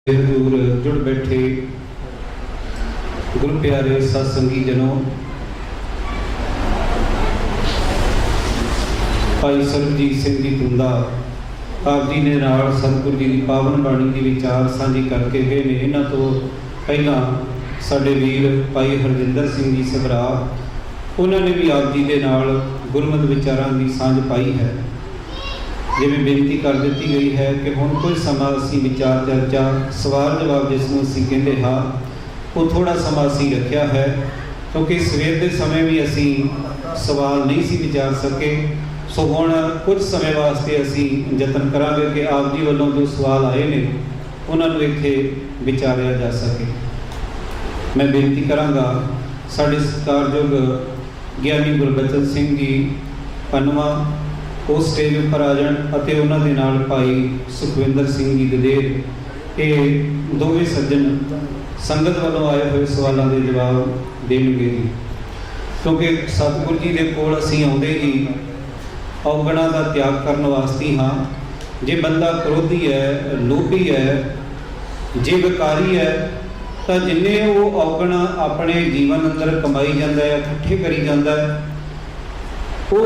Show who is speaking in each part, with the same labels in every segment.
Speaker 1: हजूर जुड़ बैठे गुरु प्यारे सत्संगी जनों, भाई सरबजीत सिंह जी तुंदा आप जी ने नाल सतगुरु जी की पावन बाणी की विचार साझी करके गए ने। इन्हां तो पहला साडे वीर भाई हरजिंदर सिंह जी सबरा, उन्होंने भी आप जी के नाल गुरमत विचारां की सांझ पाई है। जिवें बेनती कर दी गई है कि हुण कुछ समा असीं विचार चर्चा सवाल जवाब जिसनूं असीं कहंदे हां वो थोड़ा समा असीं रखिया है, क्योंकि सवेर के समय भी असीं सवाल नहीं सी विचार सके। सो हुण कुछ समय वास्ते असीं यतन करांगे कि आप जी वालों जो सवाल आए ने उन्होंने इत्थे विचारिया जा सके। मैं बेनती करांगा साडे सत्कारयोग ज्ञानी गुरबचन सिंह जी पनवा वो स्टेज पर आ जाण अते उन्हां दे नाल भाई सुखविंदर सिंह जी दलेर, ये दोवें सज्जन संगत वालों आए हुए सवालों के जवाब देंगे। क्योंकि सतगुरु जी के कोल असीं आउंदे ही औगणा का त्याग करने वास्ते हाँ। जे बंदा क्रोधी है, लोभी है, जे विकारी है, तो जिन्ने वो औगण अपने जीवन अंदर कमाई जाता है, इकट्ठे करी जाता है, वो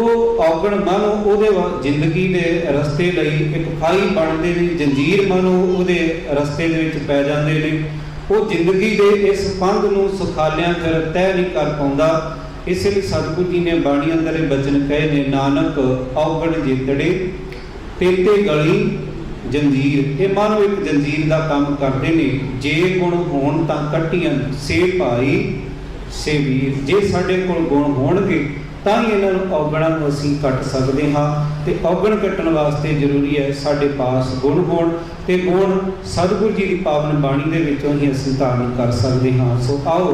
Speaker 1: औगण मानो उहदे जिंदगी के रस्ते लई एक फाई बनते ने, जंजीर मानो उहदे रस्ते दे विच पै जांदे ने। वो जिंदगी के इस पंध नूं सुखालियां फिर तय नहीं कर पाउंदा। इसलिए सतगुरु जी ने बाणी अंदर बचन कहे ने, नानक औगण जितड़े तेते गली जंजीर। ये मानो एक जंजीर का काम करते ने। जे गुण होण तां कट्टियां से भाई से वीर। जे साडे कोल गुण होणगे तां ही इन्हां औगणां नूं असीं कट सकते हाँ। तो औगण कट्टण वास्ते जरूरी है साडे पास गुण होण, ते गुण सतगुरु जी की पावन बाणी दे विचों ही असीं धारण कर सकते हाँ। सो आओ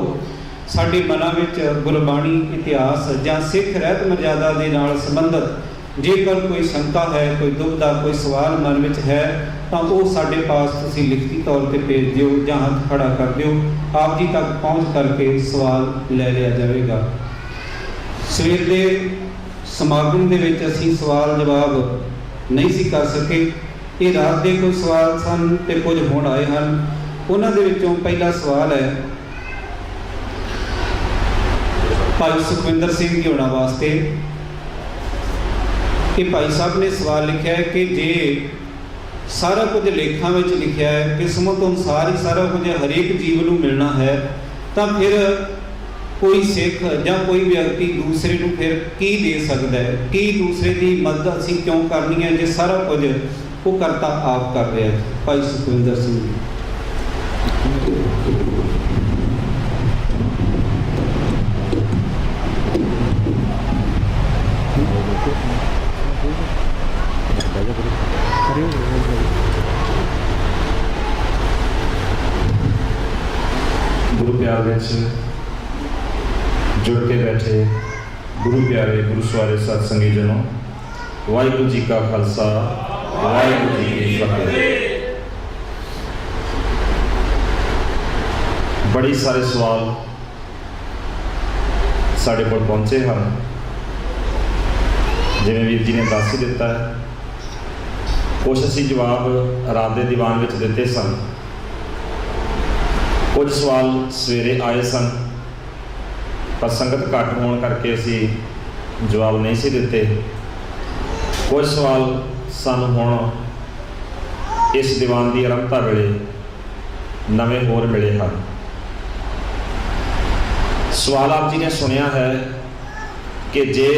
Speaker 1: साडे मनां विच गुरबाणी इतिहास जां सिख रहत मर्यादा दे नाल संबंधित जेकर कोई शंका है, कोई दुविधा, कोई सवाल मन में है तो वो साडे पास तुसीं लिखती तौर पर भेज दिओ जां हथ खड़ा कर दिओ। आप जी तक पहुँच करके सवाल ले लिया जाएगा। सवेर के समागम के विच असीं सवाल जवाब नहीं सी कर सके। ये रात के कुछ सवाल सन ते कुछ हुण आए हैं। उन्हां दे विचों पहला सवाल है भाई सुखविंदर सिंह जी होना वास्ते। कि भाई साहब ने सवाल लिखा है कि जे सारा कुछ लेखा में लिखा है, किस्मत अनुसार ही सारा कुछ हरेक जीव को मिलना है, तो फिर कोई सिख या कोई व्यक्ति दूसरे को फिर की दे सकता है, कि दूसरे की मदद असीं क्यों करनी है जो सारा कुछ वो करता आप कर रहे हैं। भाई सुखविंदर सिंह जी।
Speaker 2: गुरु प्यार विच जुड़ के बैठे गुरु प्यारे गुरु सवारे सत्संगी जनों, वाहिगुरू जी का खालसा वाहिगुरू जी की फतेह। बड़ी सारे सवाल साढ़े कोल पहुँचे हैं, जिवें वीर जी ने दस ही दिता है। कुछ असीं जवाब रात के दीवान में दिते सन, कुछ सवाल सवेरे आए सन, पर संगत घट होने करके असीं जवाब नहीं सी दिते। कुछ सवाल सानूं हुण इस दीवान की आरंभता वेले नवे होर मिले हैं। सवाल आप जी ने सुनिया है कि जे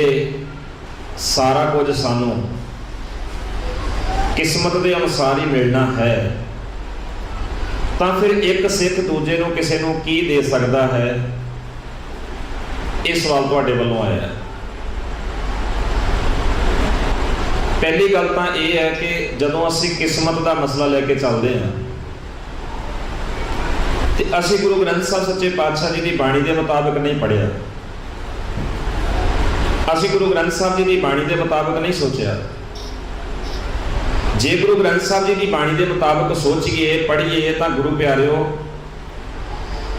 Speaker 2: सारा कुछ सानूं किस्मत के अनुसार ही मिलना है, तो फिर एक सिख दूजे नूं किसी नूं की दे सकता है। ये सवाल तुहाडे वल्लों आया है। पहली गल तो यह है कि जदों असीं किस्मत का मसला लैके चलते हैं तो असीं गुरु ग्रंथ साहिब सच्चे पातशाह जी की बाणी के मुताबिक नहीं पढ़िया, असीं गुरु ग्रंथ साहिब जी की बाणी के मुताबिक नहीं सोचा। जे गुरु ग्रंथ साहिब जी की बाणी के मुताबिक सोचिए पढ़िए तो गुरु प्यारिओ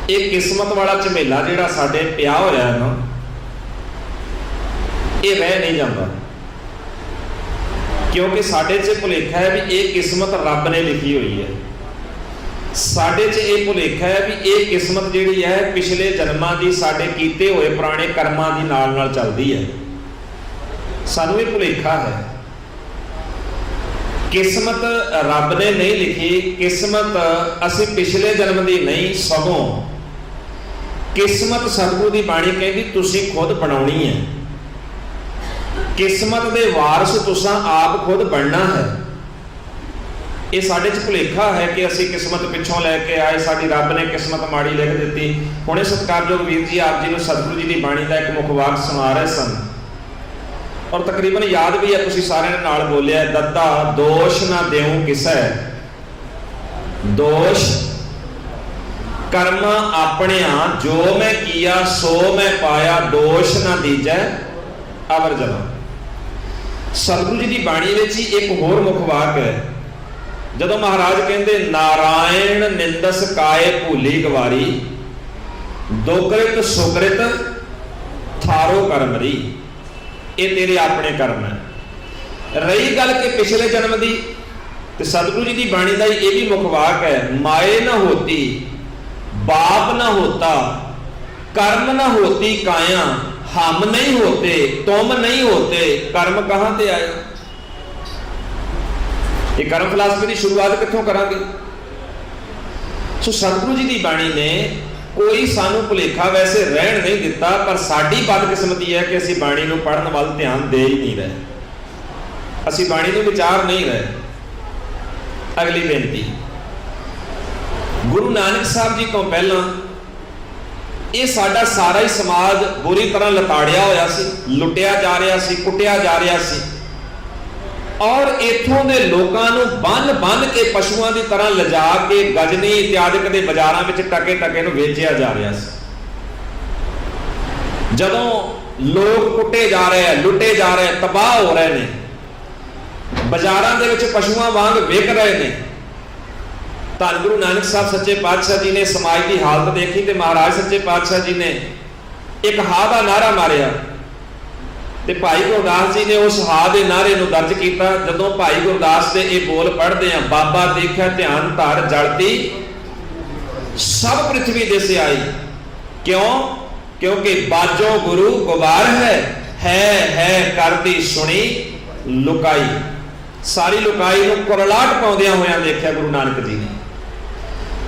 Speaker 2: ये किस्मत वाला झमेला जिहड़ा साडे पिया होया है ना, ये रह नहीं जाता। क्योंकि साडे च भुलेखा है भी ये किस्मत रब ने लिखी हुई है। ਸਾਡੇ 'ਚ ਇਹ ਭੁਲੇਖਾ ਹੈ ਵੀ ਇਹ ਕਿਸਮਤ ਜਿਹੜੀ ਹੈ ਪਿਛਲੇ ਜਨਮਾਂ ਦੀ ਸਾਡੇ ਕੀਤੇ ਹੋਏ ਪੁਰਾਣੇ ਕਰਮਾਂ ਦੀ ਨਾਲ ਚੱਲਦੀ ਹੈ। ਸਾਨੂੰ ਇਹ ਭੁਲੇਖਾ ਹੈ। ਕਿਸਮਤ ਰੱਬ ਨੇ ਨਹੀਂ ਲਿਖੀ, ਕਿਸਮਤ ਅਸੀਂ ਪਿਛਲੇ ਜਨਮ ਦੀ ਨਹੀਂ, ਸਗੋਂ ਕਿਸਮਤ ਸਤਿਗੁਰੂ ਦੀ ਬਾਣੀ ਕਹਿੰਦੀ ਤੁਸੀਂ ਖੁਦ ਬਣਾਉਣੀ ਹੈ। ਕਿਸਮਤ ਦੇ ਵਾਰਿਸ ਤੁਸੀਂ ਆਪ ਖੁਦ ਬਣਨਾ ਹੈ। ਇਹ ਸਾਡੇ 'ਚ ਭੁਲੇਖਾ ਹੈ ਕਿ ਅਸੀਂ ਕਿਸਮਤ ਪਿੱਛੋਂ ਲੈ ਕੇ ਆਏ, ਸਾਡੀ ਰੱਬ ਨੇ ਕਿਸਮਤ ਮਾੜੀ ਲਿਖ ਦਿੱਤੀ। ਹੁਣੇ ਸਤਿਕਾਰਯੋਗ ਵੀਰ ਜੀ ਆਪ ਜੀ ਨੂੰ ਸਤਿਗੁਰੂ ਜੀ ਦੀ ਬਾਣੀ ਦਾ ਇੱਕ ਮੁੱਖ ਵਾਕ ਸੁਣਾ ਰਹੇ ਸਨ ਔਰ ਤਕਰੀਬਨ ਯਾਦ ਵੀ ਹੈ, ਤੁਸੀਂ ਸਾਰਿਆਂ ਨੇ ਨਾਲ ਬੋਲਿਆ, ਦੱਦਾ ਦੋਸ਼ ਨਾ ਦੇਉ ਕਿਸੈ, ਦੋਸ਼ ਕਰਮ ਆਪਣਿਆਂ, ਜੋ ਮੈਂ ਕੀਆ ਸੋ ਮੈਂ ਪਾਇਆ, ਦੋਸ਼ ਨਾ ਦੀਜੈ ਅਵਰ ਜਨਾ। ਸਤਿਗੁਰੂ ਜੀ ਦੀ ਬਾਣੀ ਵਿੱਚ ਹੀ ਇੱਕ ਹੋਰ ਮੁੱਖ ਵਾਕ ਹੈ, ਜਦੋਂ ਮਹਾਰਾਜ ਕਹਿੰਦੇ ਨਾਰਾਇਣ ਨਿੰਦਸ ਕਾਏ ਭੂਲੀ ਗਵਾਰੀ, ਦੋਕ੍ਰਿਤ ਸੁਕ੍ਰਿਤ ਥਾਰੋ ਕਰਮ ਰੀ। ਇਹ ਤੇਰੇ ਆਪਣੇ ਕਰਮ ਹੈ। ਰਹੀ ਗੱਲ ਕਿ ਪਿਛਲੇ ਜਨਮ ਦੀ, ਤੇ ਸਤਿਗੁਰੂ ਜੀ ਦੀ ਬਾਣੀ ਦਾ ਇਹ ਵੀ ਮੁੱਖ ਵਾਕ ਹੈ, ਮਾਏ ਨਾ ਹੋਤੀ बाप न होता, कर्म न होती काया, हम नहीं होते तुम नहीं होते, कर्म कहां ते आए। ये कर्म फिलासफी की शुरुआत कित्थों करांगे। सो सतगुरु जी की बाणी ने कोई सानू भुलेखा वैसे रहन नहीं दिता, पर साडी बदकिस्मती है कि असीं बाणी नूं पढ़न वाल ध्यान दे ही नहीं रहे, असीं बाणी नूं विचार नहीं रहे। अगली बेनती, गुरु नानक साहब जी तो पहला ये साडा सारा ही समाज बुरी तरह लताड़िया होया सी, लुटिया जा रहा सी, कुटिया जा रहा सी, और इथों दे लोकां नूं बन के पशुआं दी तरह लिजा के गजनी इत्यादि के बाजारां विच टके नूं वेचिया जा रहा सी। जदों लोग कुटे जा रहे हैं, लुटे जा रहे हैं, तबाह हो रहे हैं, बाजारां दे विच पशुआं वांग विक रहे हैं। धन गुरु नानक साहब सच्चे पातशाह जी ने समाज की हालत देखी तो महाराज सच्चे पातशाह जी ने एक हा का नारा मारिया, ते भाई गुरदास जी ने उस हा के नारे नूं दर्ज किया। जदों भाई गुरदास के ये बोल पढ़ते हैं, बाबा देखा ध्यान धार जलती सब पृथ्वी दिस आई, क्यों? क्योंकि बाजो गुरु गुबार है करती सुनी लुकाई। सारी लुकाई नूं कुरलाट पाउंदियां होइयां देखिया गुरु नानक जी ने।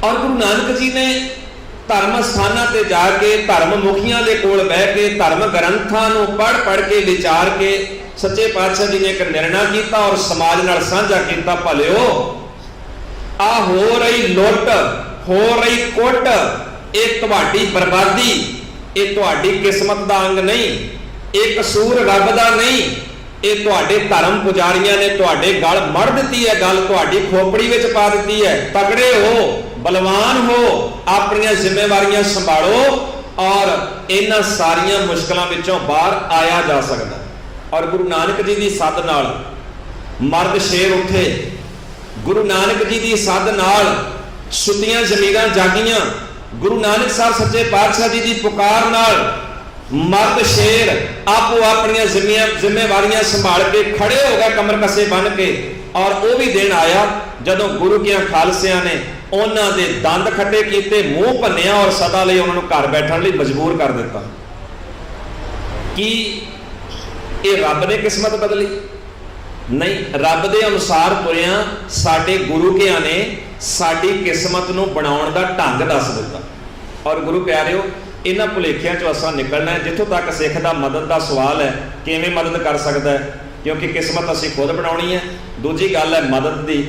Speaker 2: और गुरु नानक जी ने धर्म स्थानां ते जाके धर्म मुखियां दे कोल बह के धर्म ग्रंथां नूं पढ़ के विचार के सच्चे पातशाह जी ने एक निर्णय किया और समाज नाल साझा किया, भलिओ आ हो रही लुट, हो रही कुट, ये तुहाडी बर्बादी, ये तुहाडी किस्मत दा अंग नहीं, ये कसूर रब दा नहीं, ये तुहाडे धर्म पुजारियां ने तुहाडे गल मड़ दित्ती है, गल तुहाडी खोपड़ी विच पा दित्ती है। तगड़े हो, बलवान हो, अपनी जिम्मेवारियां संभालो और इन्हां सारियां मुश्किलों विचों बाहर आया जा सकता। और गुरु नानक जी की सद नाल मर्द शेर उठे, गुरु नानक जी की सद नाल सुतियां जमीरां जागियां, गुरु नानक साहब सच्चे पातशाह जी की पुकार नाल मर्द शेर आपो अपनी जिम्मेवारियां संभाल के खड़े हो गए कमर कसे बन के। और वह भी दिन आया जदों गुरु के खालसिया ने उन्हां दे दंद खट्टे कीते, मुंह भन्निया और सदा लई उन्हां नूं घर बैठण लई मजबूर कर दिता। कि ये रब ने किस्मत बदली? नहीं, रब दे अनुसार तुरिया साडे गुरु कियां ने साडी किस्मत नूं बनाउण दा ढंग दस दिता। और गुरु प्यारिओ, इन्हां भुलेखियां चों असां निकलना है। जिथों तक सिख दा मदद का सवाल है, किवें मदद कर सकदा है, क्योंकि किस्मत असीं खुद बनाउणी है। दूजी गल है मदद दी,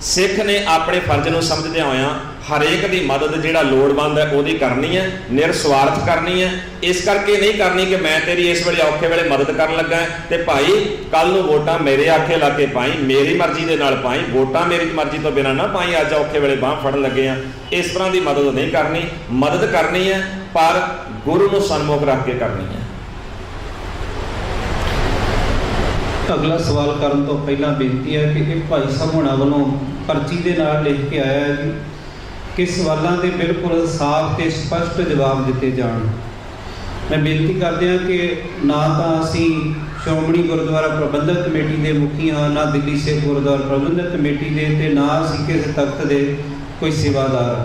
Speaker 2: सिख ने अपने फर्ज नूं समझदिआं होइआं हरेक दी मदद जिहड़ा लोड़वंद है ओहदी करनी है, निरस्वार्थ करनी है। इस करके नहीं करनी कि मैं तेरी इस वेले औखे वेले मदद करन लगा ते भाई कल नूं वोटां मेरे आखे ला के पाई, मेरी मर्जी दे नाल पाई, वोटां मेरी मर्जी तो बिना ना पाई, अज औखे वेले बांह फड़न लगे आ। इस तरह की मदद नहीं करनी, मदद करनी है पर गुरु नूं सन्मुख रख के करनी है।
Speaker 1: अगला सवाल करन तो पहला बेनती है कि एक भाई साहब होना वालों पर्ची के नाल लिख के आया है जी कि सवालों के बिल्कुल साफ ते स्पष्ट जवाब दिते जाण। मैं बेनती करते हैं कि ना तो असी श्रोमणी गुरुद्वारा प्रबंधक कमेटी के मुखी हाँ, ना दिल्ली सिख गुरुद्वारा प्रबंधक कमेटी के, ते ना असी किसी तख्त के कोई सेवादार।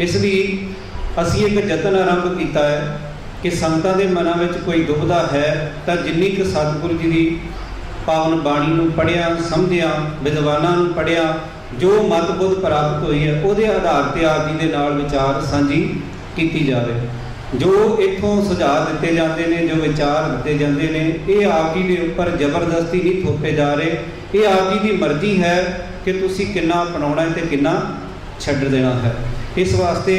Speaker 1: इसलिए ਅਸੀਂ एक यतन आरंभ किया है कि संगतां दे मनां विच कोई दुविधा है तो जिन्नी क सतगुरु जी की पावन बाणी नूं पढ़िया समझिया, विद्वानां नूं पढ़िया, जो मत बुद्ध प्राप्त हुई है उहदे आधार पर आप जी दे नाल विचार साझी की जाए। जो इत्थों सुझाव दिते जाते हैं, जो विचार दिते जाते हैं, ये आप जी के उपर जबरदस्ती नहीं थोपे जा रहे। ये आप जी की मर्जी है कि तुसीं कितना अपनाउणा है ते कितना छड्ड देना है। इस वास्ते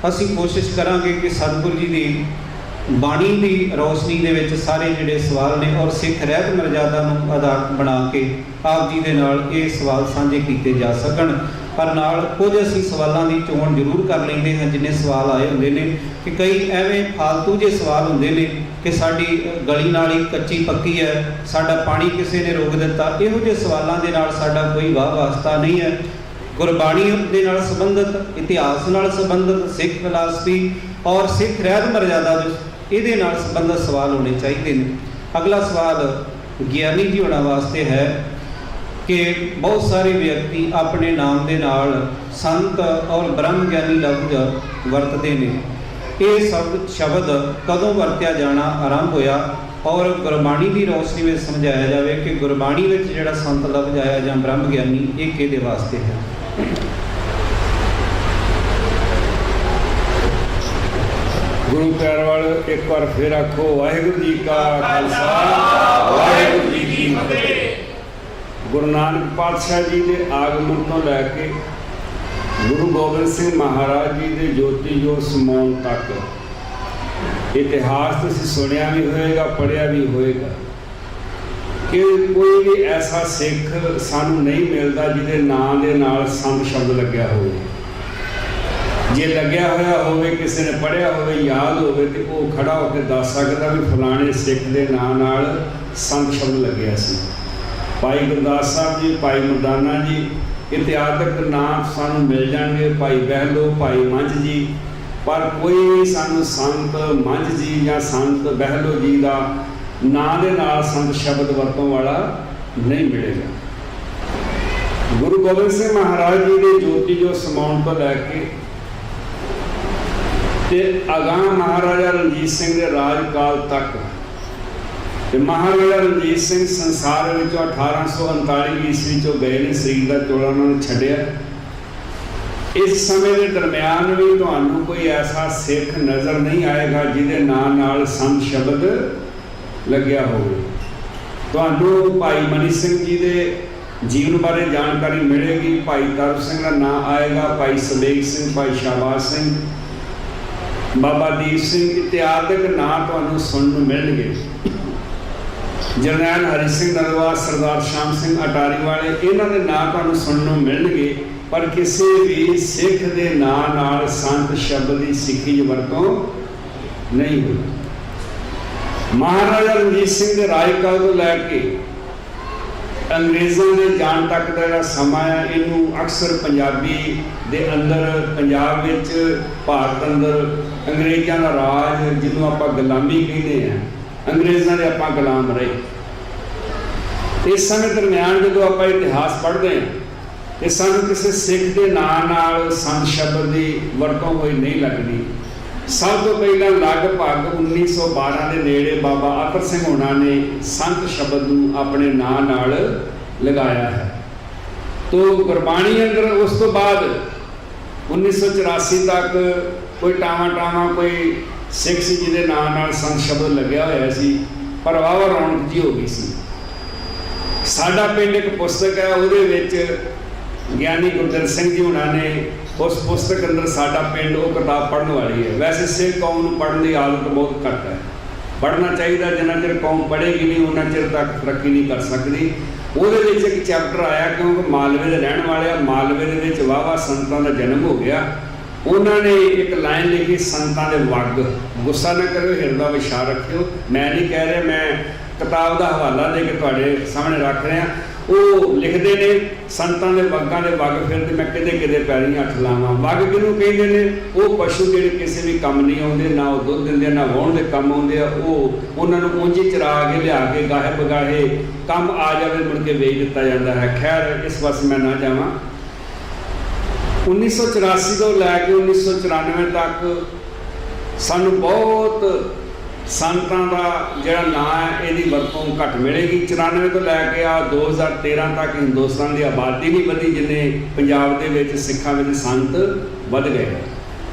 Speaker 1: ਅਸੀਂ कोशिश करांगे कि सतगुरु जी की बाणी की रोशनी दे विच सारे जिहड़े सवाल ने और सिख रहत मर्यादा नूं आधार बना के आप जी दे नाल ये सवाल साझे कीते जा सकण। पर नाल कुछ असीं सवालों की चोण जरूर कर लैंदे हां। जिन्ने सवाल आए हुंदे ने कि कई एवें फालतू जे सवाल हुंदे ने कि साडी गली नाली कच्ची पक्की है, साडा पानी किसी ने रोक दिता। इहो ਜਿਹੇ सवालों के नाल साडा कोई वाह वास्ता नहीं है। गुरबाणी के नाल संबंधित, इतिहास नाल संबंधित, सिख फिलासफी और सिख रहत मर्यादा ये नाल संबंधित सवाल होने चाहिए ने। अगला सवाल ज्ञानी जी होना वास्ते है कि बहुत सारे व्यक्ति अपने नाम के नाल संत और ब्रह्म ज्ञानी लफ्ज वरतते हैं। ये शब्द कदों वरत्या जाना आरंभ होया और गुरबाणी की रोशनी में समझाया जाए कि गुरबाणी में जिहड़ा संत लफ्ज आया जां ब्रह्म ज्ञानी ये किहदे वास्ते है।
Speaker 3: गुरु प्यारवाल एक बार फिर आखो वाहिगुरू जी का खालसा वाहिगुरू जी की फतेह। गुरु नानक पातशाह जी के आगमन तो लैके गुरु गोबिंद सिंह महाराज जी के ज्योति जो समाउण तक इतिहास तुसीं सुनिया भी होएगा, पढ़िया भी होएगा कि कोई भी ऐसा सिख सानू नहीं मिलता जिहदे नाम दे नाल संत शब्द लग्या होवे। जे लग्या होया होवे, किसी ने पढ़िया होवे, याद होवे तो वो खड़ा होकर दस सकदा भी फलाने सिख दे नाम नाल संत शब्द लग्या सी। भाई गुरदास साहब जी, भाई मर्दाना जी, इतिहासक नाम सानू मिल जाएंगे, भाई बहलो, भाई मंझ जी, पर कोई सानू संत मंझ जी या संत बहलो जी का नाम दे नाल संत शब्द वरतों वाला नहीं मिलेगा। गुरु गोबिंद सिंह महाराज जी के ज्योति जो समाउण तो लैके ते अगां महाराजा रणजीत सिंह के राजकाल तक ते महाराजा रणजीत सिंह संसार विचों 1839 ईस्वी चो गए ने, शरीर का चोला उन्होंने छड्डिया। इस समय के दरम्यान भी तुहानू कोई ऐसा सिख नज़र नहीं आएगा जिहदे नाम नाल संत शब्द लग्या होवे। तुहानू भाई मनी सिंह जी के जीवन बारे जानकारी मिलेगी, भाई तरफ सिंह का नाम आएगा, भाई सलेख सिंह, भाई शाहबाज सिंह, बाबा दीप सिंह इत्यादि नाम तुहानू सुनने मिलणगे। जरनैल हरि सिंह नलवा, सरदार श्याम सिंह अटारी वाले, इन्हां दे नाम तुहानू सुनने मिलणगे, पर किसी भी सिख के नाम नाल संत शब्द की सिੱਖੀ वरतों नहीं हुई। महाराजा रणजीत सिंह के राजकाल को लैके अंग्रेज़ों के जान तक का जिहड़ा समा है, इनू अक्सर पंजाबी दे अंदर, पंजाब विच भारत अंदर अंग्रेज़ों का राज, जिन्हों आपां गुलामी कहते हैं, अंग्रेज़ों के आपां गुलाम रहे। इस समय दरम्यान जो आपां इतिहास पढ़ते हैं तो सानू किसी सिख के नाम नाल संत शब्द की वरतों हुई नहीं लगती। सब तो पहला लगभग 1912 के नेड़े बाबा अतर सिंह होना ने संत शब्द को अपने नाम नाल लगाया है। तो गुरबाणी अंदर उस तो बाद 1984 तक कोई टावा टावा कोई सिख सी जिहदे नाम नाल संत शब्द लग्या होया सी, पर वाहवा रौनक जी हो गई सी। साडा पिंड एक पुस्तक है, उहदे विच ज्ञानी गुरदिल सिंह जी होना ने उस पुस्तक अंदर साडा पिंड वो किताब पढ़ने वाली है। वैसे सिख कौम नूं पढ़ने की आदत बहुत घट है, पढ़ना चाहिए, जिन्ना चिर कौम पढ़ेगी नहीं उन्ना चिर तक तरक्की नहीं कर सकती। ਉਹਦੇ ਵਿੱਚ एक चैप्टर आया क्योंकि मालवे के रहने वाले आ, मालवे ਦੇ ਵਿੱਚ ਵਾਹਵਾ ਸੰਤਾਂ ਦਾ ਜਨਮ ਹੋ ਗਿਆ। ਉਹਨਾਂ ਨੇ ਇੱਕ ਲਾਈਨ ਲਿਖੀ, ਸੰਤਾਂ ਦੇ ਵਗ, ਗੁੱਸਾ ਨਾ ਕਰਿਓ, ਹਿਰਦਾ ਵਿਚਾਰ ਰੱਖਿਓ। मैं नहीं कह रहा, मैं किताब का हवाला दे के तुहाडे सामने रख रहा। वो लिखते हैं संतां दे वगां दे वग फिर मैं किते किते पैरी हथ लावां। वग किहनूं कहंदे ने? वो पशु जिहड़े किसी भी काम नहीं आउंदे, ना वो दुध दिंदे, ना वाहण दे काम आउंदे आ। वो उन्हां नूं ਉਂਝ ही चरा के लिया के गाहे बगाहे काम आ जावे मुड़ के वेच दिता जाता है। खैर इस पासे मैं ना जावां। 1984 ਤੋਂ ਲੈ ਕੇ 1994 ਤੱਕ ਸਾਨੂੰ ਬਹੁਤ ਸੰਤਾਂ ਦਾ ਜਿਹੜਾ ਨਾਂ ਹੈ ਇਹਦੀ ਵਰਤੋਂ ਘੱਟ ਮਿਲੇਗੀ। 94 ਤੋਂ ਲੈ ਕੇ ਆ 2013 ਤੱਕ ਹਿੰਦੁਸਤਾਨ ਦੀ ਆਬਾਦੀ ਨਹੀਂ ਵਧੀ ਜਿੰਨੇ ਪੰਜਾਬ ਦੇ ਵਿੱਚ ਸਿੱਖਾਂ ਵਿੱਚ ਸੰਤ ਵੱਧ ਗਏ।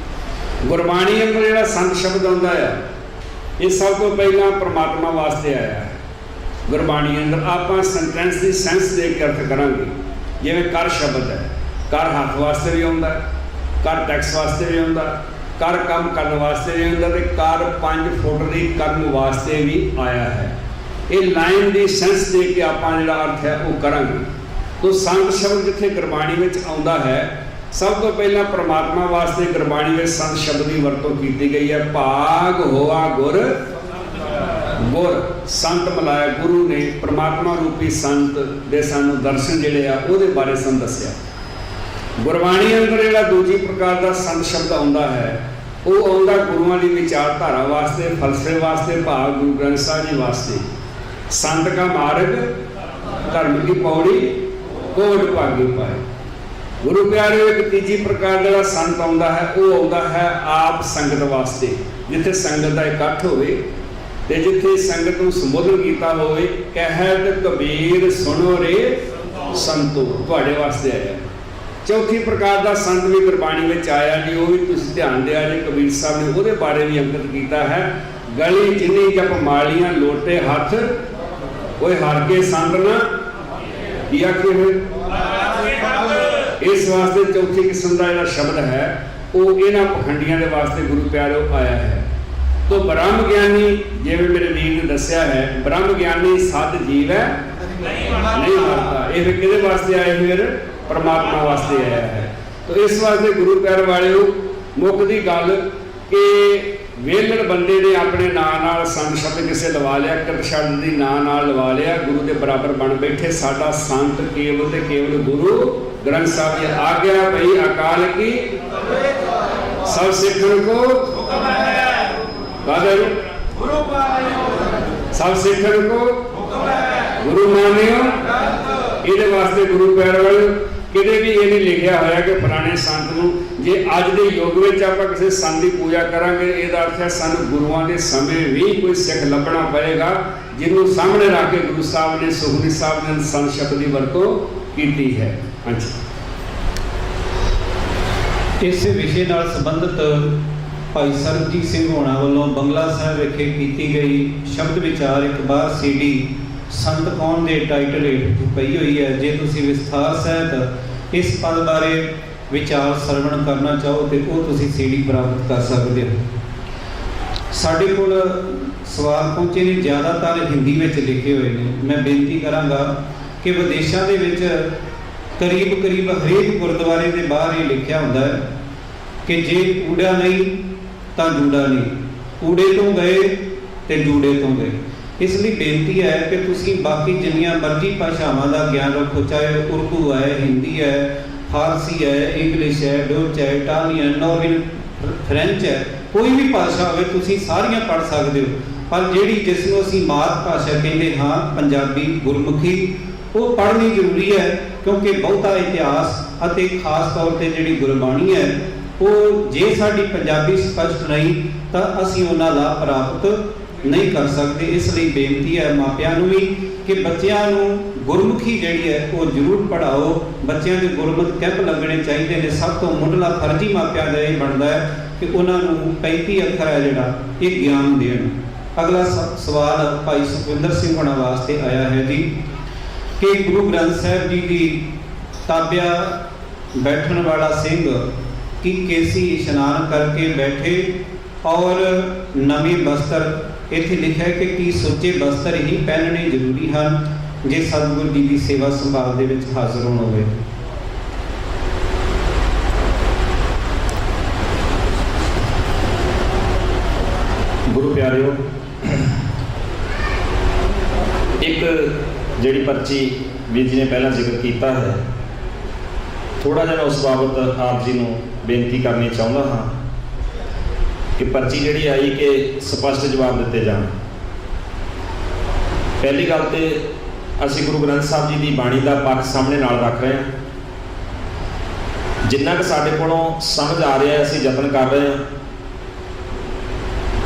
Speaker 3: ਗੁਰਬਾਣੀ ਅੰਦਰ ਜਿਹੜਾ ਸੰਤ ਸ਼ਬਦ ਆਉਂਦਾ ਆ ਇਹ ਸਭ ਤੋਂ ਪਹਿਲਾਂ ਪ੍ਰਮਾਤਮਾ ਵਾਸਤੇ ਆਇਆ ਹੈ। ਗੁਰਬਾਣੀ ਅੰਦਰ ਆਪਾਂ ਸੈਂਟੈਂਸ ਦੀ ਸੈਂਸ ਦੇ ਕੇ ਅਰਥ ਕਰਾਂਗੇ। ਜਿਵੇਂ ਕਰ ਸ਼ਬਦ ਹੈ, ਕਰ ਹੱਥ ਵਾਸਤੇ ਵੀ ਆਉਂਦਾ, ਕਰ ਟੈਕਸ ਵਾਸਤੇ ਵੀ ਆਉਂਦਾ, ਕਰ ਕੰਮ ਕਰਨ ਵਾਸਤੇ ਵੀ ਹੁੰਦਾ, ਤੇ ਕਰ 5 ਫੁੱਟ ਦੀ ਕਰਨ ਵਾਸਤੇ ਵੀ ਆਇਆ ਹੈ। ਇਹ ਲਾਈਨ ਦੀ ਸੈਂਸ ਦੇ ਕੇ ਆਪਾਂ ਜਿਹੜਾ ਅਰਥ ਹੈ ਉਹ ਕਰਾਂਗੇ। ਤੋ ਸੰਤ ਸ਼ਬਦ ਜਿੱਥੇ ਗੁਰਬਾਣੀ ਵਿੱਚ ਆਉਂਦਾ ਹੈ, ਸਭ ਤੋਂ ਪਹਿਲਾਂ ਪ੍ਰਮਾਤਮਾ ਵਾਸਤੇ ਗੁਰਬਾਣੀ ਵਿੱਚ ਸੰਤ ਸ਼ਬਦ ਦੀ ਵਰਤੋਂ ਕੀਤੀ ਗਈ ਹੈ। ਭਾਗ ਹੋਆ ਗੁਰ, ਗੁਰ ਸੰਤ ਮਲਾਇਆ, ਗੁਰੂ ਨੇ ਪ੍ਰਮਾਤਮਾ ਰੂਪੀ ਸੰਤ ਦੇ ਸਾਨੂੰ ਦਰਸ਼ਨ ਜਿਹੜੇ ਆ ਉਹਦੇ ਬਾਰੇ ਸਾਨੂੰ ਦੱਸਿਆ। ਗੁਰਬਾਣੀ ਅੰਦਰ ਜਿਹੜਾ ਦੂਜੀ ਪ੍ਰਕਾਰ ਦਾ ਸੰਤ ਸ਼ਬਦ ਆਉਂਦਾ ਹੈ ਉਹ ਆਉਂਦਾ ਗੁਰੂਆਂ ਦੀ ਵਿਚਾਰਧਾਰਾ ਵਾਸਤੇ, ਫਲਸਫੇ ਵਾਸਤੇ, ਭਾਵ ਗੁਰੂ ਗ੍ਰੰਥ ਸਾਹਿਬ ਜੀ ਵਾਸਤੇ। ਸੰਤ ਕਾ ਮਾਰਗ ਧਰਮ ਕੀ ਪੌੜੀ ਕੋਟ ਭਾਗੀ ਪਾਏ। ਗੁਰੂ ਪਿਆਰਿਓ, ਇੱਕ ਤੀਜੀ ਪ੍ਰਕਾਰ ਜਿਹੜਾ ਸੰਤ ਆਉਂਦਾ ਹੈ ਉਹ ਆਉਂਦਾ ਹੈ ਆਪ ਸੰਗਤ ਵਾਸਤੇ। ਜਿੱਥੇ ਸੰਗਤ ਦਾ ਇਕੱਠ ਹੋਵੇ ਤੇ ਜਿੱਥੇ ਸੰਗਤ ਨੂੰ ਸੰਬੋਧਨ ਕੀਤਾ ਹੋਵੇ, ਕਹਿਤ ਕਬੀਰ ਸੁਣੋ ਰੇ ਸੰਤੋ, ਤੁਹਾਡੇ ਵਾਸਤੇ ਆਇਆ। ਚੌਥੀ ਪ੍ਰਕਾਰ ਦਾ ਸੰਤ ਵੀ ਗੁਰਬਾਣੀ ਵਿੱਚ ਆਇਆ ਜੀ, ਉਹ ਵੀ ਤੁਸੀਂ ਧਿਆਨ ਦਿਆ ਜੀ। ਕਬੀਰ ਸਾਹਿਬ ਨੇ ਉਹਦੇ ਬਾਰੇ ਵੀ ਅੰਕਿਤ ਕੀਤਾ ਹੈ। ਗਲੀ ਜਿੰਨੀ ਜਪ ਮਾਲੀਆਂ ਲੋਟੇ ਹੱਥ, ਓਏ ਹਰ ਕੇ ਸੰਤ ਨਾ ਕੀ ਆਖੇ ਹੋਏ। ਇਸ ਵਾਸਤੇ ਚੌਥੀ ਕਿਸਮ ਦਾ ਜਿਹੜਾ ਸ਼ਬਦ ਹੈ ਉਹ ਇਹਨਾਂ ਪਖੰਡੀਆਂ ਦੇ ਵਾਸਤੇ ਗੁਰੂ ਪਿਆਰਿਓ ਆਇਆ ਹੈ। ਤੋ ਬ੍ਰਹਮ ਗਿਆਨੀ, ਜਿਵੇਂ ਮੇਰੇ ਵੀਰ ਨੇ ਦੱਸਿਆ ਹੈ, ਬ੍ਰਹਮ ਗਿਆਨੀ ਸਦ ਜੀਵ ਹੈ ਨਹੀਂ ਮਰਦਾ। ਇਹ ਫਿਰ ਕਿਹਦੇ ਵਾਸਤੇ ਆਏ ਫਿਰ? ਪਰਮਾਤਮਾ ਵਾਸਤੇ ਆਇਆ ਹੈ। ਤੋ ਇਸ ਵਾਸਤੇ ਗੁਰੂ ਪਿਆਰ ਵਾਲਿਓ, ਮੁੱਖ ਦੀ ਗੱਲ ਕਿ ਵੇਲੜ ਬੰਦੇ ਨੇ ਆਪਣੇ ਨਾਂ ਨਾਲ ਸੰਤ ਸ਼ਬਦ ਕਿਸੇ ਲਵਾ ਲਿਆ, ਕਿਰਤ ਸ਼ਬਦ ਦੀ ਨਾਂ ਨਾਲ ਲਵਾ ਲਿਆ, ਗੁਰੂ ਦੇ ਬਰਾਬਰ ਬਣ ਬੈਠੇ। ਸਾਡਾ ਸੰਤ ਕੇਵਲ ਤੇ ਕੇਵਲ ਗੁਰੂ ਗ੍ਰੰਥ ਸਾਹਿਬ ਜੀ ਆਗਿਆ ਭਈ ਅਕਾਲ ਕੀ ਸਭ ਸਿੱਖਣ ਕੋ ਹੁਕਮ ਹੈ। ਬਾਦਲ ਗੁਰੂ ਪਾਇਓ ਸਭ ਸਿੱਖਣ ਕੋ ਹੁਕਮ ਹੈ, ਗੁਰੂ ਮਾਨਿਓ। ਇਹਦੇ ਵਾਸਤੇ ਗੁਰੂ ਪਿਆਰ ਵਾਲਿਓ ਕਿਤੇ ਵੀ ਇਹ ਨਹੀਂ ਲਿਖਿਆ ਹੋਇਆ ਕਿ ਪੁਰਾਣੇ ਸੰਤ ਨੂੰ, ਜੇ ਅੱਜ ਦੇ ਯੁੱਗ ਵਿੱਚ ਆਪਾਂ ਕਿਸੇ ਸੰਤ ਦੀ ਪੂਜਾ ਕਰਾਂਗੇ, ਇਹਦਾ ਅਰਥ ਹੈ ਸਾਨੂੰ ਗੁਰੂਆਂ ਦੇ ਸਮੇਂ ਵੀ ਕੋਈ ਸਿੱਖ ਲੱਭਣਾ ਪਏਗਾ ਜਿਹਨੂੰ ਸਾਹਮਣੇ ਰੱਖ ਕੇ ਗੁਰੂ ਸਾਹਿਬ ਨੇ, ਸੁਖਮਨੀ ਸਾਹਿਬ ਨੇ ਸੰਤ ਸ਼ਬਦ ਦੀ ਵਰਤੋਂ ਕੀਤੀ ਹੈ। ਹਾਂਜੀ,
Speaker 1: ਇਸੇ ਵਿਸ਼ੇ ਨਾਲ ਸੰਬੰਧਿਤ ਭਾਈ ਸਰਬਜੀਤ ਸਿੰਘ ਹੋਣਾ ਵੱਲੋਂ ਬੰਗਲਾ ਸਾਹਿਬ ਵਿਖੇ ਕੀਤੀ ਗਈ ਸ਼ਬਦ ਵਿਚਾਰ ਅਖਬਾਰ CD ਸੰਤ ਕੌਣ ਦੇ ਟਾਈਟਲ ਹੇਠ ਪਈ ਹੋਈ ਹੈ। ਜੇ ਤੁਸੀਂ ਵਿਸਥਾਰ ਸਹਿਤ ਇਸ ਪਦ ਬਾਰੇ ਵਿਚਾਰ ਸਰਵਣ ਕਰਨਾ ਚਾਹੋ ਤੇ ਉਹ ਤੁਸੀਂ CD ਪ੍ਰਾਪਤ ਕਰ ਸਕਦੇ ਹੋ। ਸਾਡੇ ਕੋਲ ਸਵਾਲ ਪਹੁੰਚੇ ਨੇ, ਜ਼ਿਆਦਾਤਰ ਹਿੰਦੀ ਵਿੱਚ ਲਿਖੇ ਹੋਏ ਨੇ। ਮੈਂ ਬੇਨਤੀ ਕਰਾਂਗਾ ਕਿ ਵਿਦੇਸ਼ਾਂ ਦੇ ਵਿੱਚ ਕਰੀਬ ਹਰੇਕ ਗੁਰਦੁਆਰੇ ਦੇ ਬਾਹਰ ਇਹ ਲਿਖਿਆ ਹੁੰਦਾ ਹੈ ਕਿ ਜੇ ਊੜਾ ਨਹੀਂ ਤਾਂ ਜੂੜਾ ਨਹੀਂ, ਊੜੇ ਤੋਂ ਗਏ ਤੇ ਜੂੜੇ ਤੋਂ ਗਏ। ਇਸ ਲਈ ਬੇਨਤੀ ਹੈ ਕਿ ਤੁਸੀਂ ਬਾਕੀ ਜਿੰਨੀਆਂ ਮਰਜ਼ੀ ਭਾਸ਼ਾਵਾਂ ਦਾ ਗਿਆਨ ਰੱਖੋ, ਚਾਹੇ ਉਰਦੂ ਹੈ, ਹਿੰਦੀ ਹੈ, ਫਾਰਸੀ ਹੈ, ਇੰਗਲਿਸ਼ ਹੈ, ਡੋਚ ਹੈ, ਇਟਾਲੀਅਨ, ਨੋਰਵੀਨ, ਫ੍ਰੈਂਚ ਹੈ, ਕੋਈ ਵੀ ਭਾਸ਼ਾ ਹੋਵੇ ਤੁਸੀਂ ਸਾਰੀਆਂ ਪੜ੍ਹ ਸਕਦੇ ਹੋ। ਪਰ ਜਿਹੜੀ ਜਿਸ ਨੂੰ ਅਸੀਂ ਮਾਤ ਭਾਸ਼ਾ ਕਹਿੰਦੇ ਹਾਂ, ਪੰਜਾਬੀ, ਗੁਰਮੁਖੀ, ਉਹ ਪੜ੍ਹਨੀ ਜ਼ਰੂਰੀ ਹੈ। ਕਿਉਂਕਿ ਬਹੁਤਾ ਇਤਿਹਾਸ ਅਤੇ ਖਾਸ ਤੌਰ ਤੇ ਜਿਹੜੀ ਗੁਰਬਾਣੀ ਹੈ ਉਹ ਜੇ ਸਾਡੀ ਪੰਜਾਬੀ ਸਪਸ਼ਟ ਨਹੀਂ ਤਾਂ ਅਸੀਂ ਉਹਨਾਂ ਲਾਭ ਪ੍ਰਾਪਤ ਨਹੀਂ ਕਰ ਸਕਦੇ। ਇਸ ਲਈ ਬੇਨਤੀ ਹੈ ਮਾਪਿਆਂ ਨੂੰ ਵੀ ਕਿ ਬੱਚਿਆਂ ਨੂੰ ਗੁਰਮੁਖੀ ਜਿਹੜੀ ਹੈ ਉਹ ਜ਼ਰੂਰ ਪੜ੍ਹਾਓ। ਬੱਚਿਆਂ ਦੇ ਗੁਰਮਤਿ ਕੈਂਪ ਲੱਗਣੇ ਚਾਹੀਦੇ ਨੇ। ਸਭ ਤੋਂ ਮੁੱਢਲਾ ਫਰਜ਼ ਹੀ ਮਾਪਿਆਂ ਦਾ ਇਹ ਬਣਦਾ ਹੈ ਕਿ ਉਹਨਾਂ ਨੂੰ 35 ਅੱਖਰ ਹੈ ਜਿਹੜਾ ਇਹ ਗਿਆਨ ਦੇਣ। ਅਗਲਾ ਸਵਾਲ ਭਾਈ ਸੁਖਵਿੰਦਰ ਸਿੰਘ ਹੋਣਾ ਵਾਸਤੇ ਆਇਆ ਹੈ ਜੀ ਕਿ ਗੁਰੂ ਗ੍ਰੰਥ ਸਾਹਿਬ ਜੀ ਦੀ ਤਾਬਿਆ ਬੈਠਣ ਵਾਲਾ ਸਿੰਘ ਕਿ ਕੇਸੀ ਇਸ਼ਨਾਨ ਕਰਕੇ ਬੈਠੇ ਔਰ ਨਵੇਂ ਬਸਤਰ, ਇੱਥੇ ਲਿਖਿਆ ਕਿ ਕੀ ਸੁੱਚੇ ਬਸਤਰ ਹੀ ਪਹਿਨਣੇ ਜ਼ਰੂਰੀ ਹਨ ਜੇ ਸਤਿਗੁਰੂ ਜੀ ਦੀ ਸੇਵਾ ਸੰਭਾਲ ਦੇ ਵਿੱਚ ਹਾਜ਼ਰ ਹੋਣਾ ਹੋਵੇ।
Speaker 2: ਗੁਰੂ ਪਿਆਰਿਓ, ਇੱਕ ਜਿਹੜੀ ਪਰਚੀ ਵੀਰ ਜੀ ਨੇ ਪਹਿਲਾਂ ਜ਼ਿਕਰ ਕੀਤਾ ਹੈ, ਥੋੜਾ ਜਿਹਾ ਉਸ ਬਾਬਤ ਆਪ ਜੀ ਨੂੰ ਬੇਨਤੀ ਕਰਨੀ ਚਾਹੁੰਦਾ ਹਾਂ ਕਿ ਪਰਚੀ ਜਿਹੜੀ ਆਈ ਕਿ ਸਪਸ਼ਟ ਜਵਾਬ ਦਿੱਤੇ ਜਾਣ। ਪਹਿਲੀ ਗੱਲ ਤੇ ਅਸੀਂ ਗੁਰੂ ਗ੍ਰੰਥ ਸਾਹਿਬ ਜੀ ਦੀ ਬਾਣੀ ਦਾ ਪੱਖ ਸਾਹਮਣੇ ਨਾਲ ਰੱਖ ਰਹੇ ਹਾਂ। जिन्ना कि साडे कोलों समझ आ रहा है असीं यतन कर रहे हैं,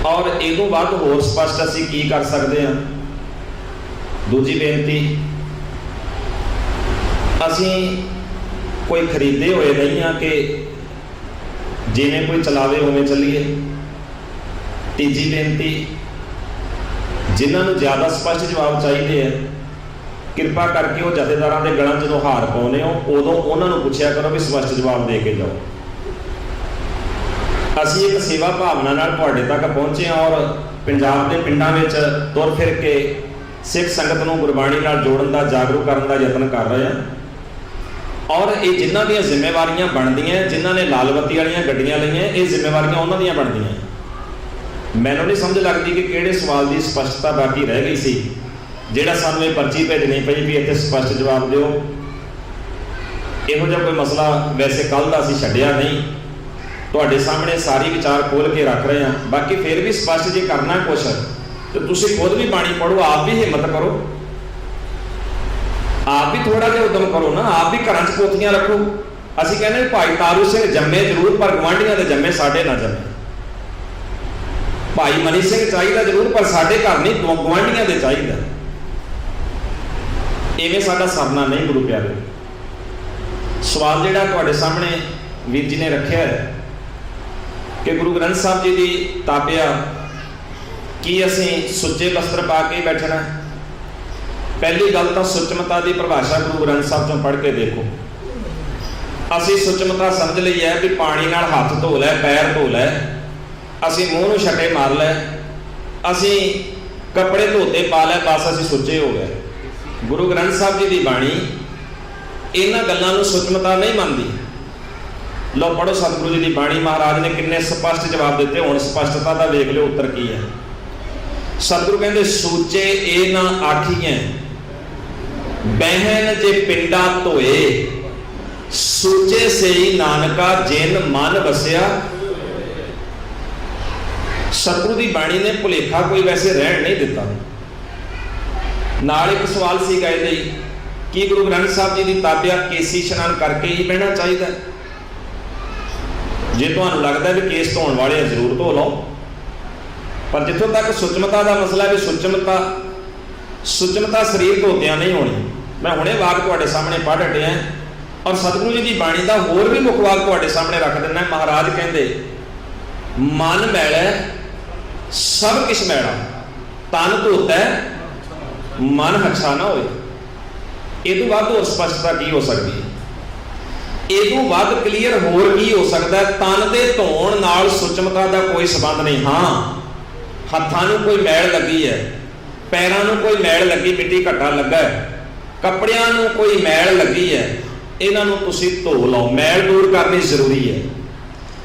Speaker 2: और इदों बाद होर स्पष्ट असीं की कर सकते हैं। दूजी बेनती, असीं कोई खरीदे हुए नहीं हाँ कि जिवें कोई चलावे उवें चलीए। तीजी बेनती, जिन्होंने ज़्यादा स्पष्ट जवाब चाहिए है, किरपा करके वो जथेदारां दे गलों जो हार पाउने हो उदों उन्होंने पूछया करो भी स्पष्ट जवाब दे के जाओ। असीं एक सेवा भावना नाल तुहाडे तक पहुंचे हैं और पंजाब के पिंडां विच तुर फिर के सिख संगत नूं गुरबाणी नाल जोड़न दा, जागरूक करन दा यतन कर रहे हैं। और ये जिन्हां दीयां जिम्मेवारियां बनदियां, जिन्हां ने लालबत्ती वालियां गड्डियां लईआं, ये जिम्मेवारियां उन्हां दीयां बनदियां। मैनूं नहीं समझ लगती कि किहड़े सवाल की स्पष्टता बाकी रह गई सी जिहड़ा सानूं ये पर्ची भेजनी पई भी इत्थे स्पष्ट जवाब दिओ। इहो जिहा कोई मसला वैसे कल दा असीं छड्डिआ नहीं, तुहाडे सामने सारी विचार खोल के रख रहे हैं। बाकी फिर भी स्पष्ट जे करना कुछ तो तुसीं खुद भी बाणी पढ़ो, आप भी हिम्मत करो, आप भी थोड़ा जिहा उद्यम करो ना, आप भी घरां 'च पोथीआं रखो। असीं कहने भाई तारू सिंह जम्मे जरूर पर गुआंढियां दे जम्मे साडे ना जम्मे। भाई मनी सिंह चाहिए जरूर पर साडे घर नहीं, गुआंढियां दे चाहिए। इवें साडा सरना नहीं। गुरु प्यारे, सवाल जिहड़ा तुहाडे सामने वीर जी ने रखिआ है कि गुरु ग्रंथ साहब जी की ताबिया की असीं सुच्चे वस्त्र पा के बैठना। पहली गल तो सुचमता की परिभाषा गुरु ग्रंथ साहब चों पढ़ के देखो। असीं सुचमता समझ लई है भी पानी नाल हथ धो लै, पैर धो लै, असीं मूँह नूं छटे मार लै, असीं कपड़े धोते पा लै, बस असीं सुच्चे हो गए। गुरु ग्रंथ साहब जी की बाणी इन्हां गल्लां नूं सुचमता नहीं मनदी। लो पढ़ो सतगुरु जी की बाणी, महाराज ने किन्ने स्पष्ट जवाब दिते। हुण स्पष्टता का वेख लो उत्तर की है। सतगुरु कहते सूचे ए ना आखिए बहन जे पिंडा धोए, सूचे से ही नानका जिन मन बसिया। सतगुरु की बाणी ने भुलेखा कोई वैसे रहन नहीं दिता। नाल एक सवाल सी गए कि गुरु ग्रंथ साहब जी की ताबिया केसी इशनान करके ही बहना चाहिए। जे तुहानूं लगदा भी केस धोण वाले जरूर धो लो, पर जिथों तक सुचमता का मसला है, सुचमता शरीर धोतियां नहीं होनी। मैं हुणे वाक तुहाडे सामने पढ़ हटिया और सतगुरु जी की बाणी का होर भी मुख वाक तुहाडे सामने रख दिना। महाराज कहते मन मैला सब किछ मैला, तन धोता मन हच्छा ना होए। इदू बाद होर स्पष्टता की हो सकती है? इदू बाद क्लीयर होर की हो सकता है? तन दे धोण नाल सुचमता का कोई संबंध नहीं। हाँ, हत्थां नूं कोई मैल लगी है, पैरां नूं कोई मैल लगी, मिट्टी घट्टा लगा है, कपड़ियां नूं कोई मैल लगी है, इन्हां नूं तुसीं धो लो। मैल दूर करनी जरूरी है,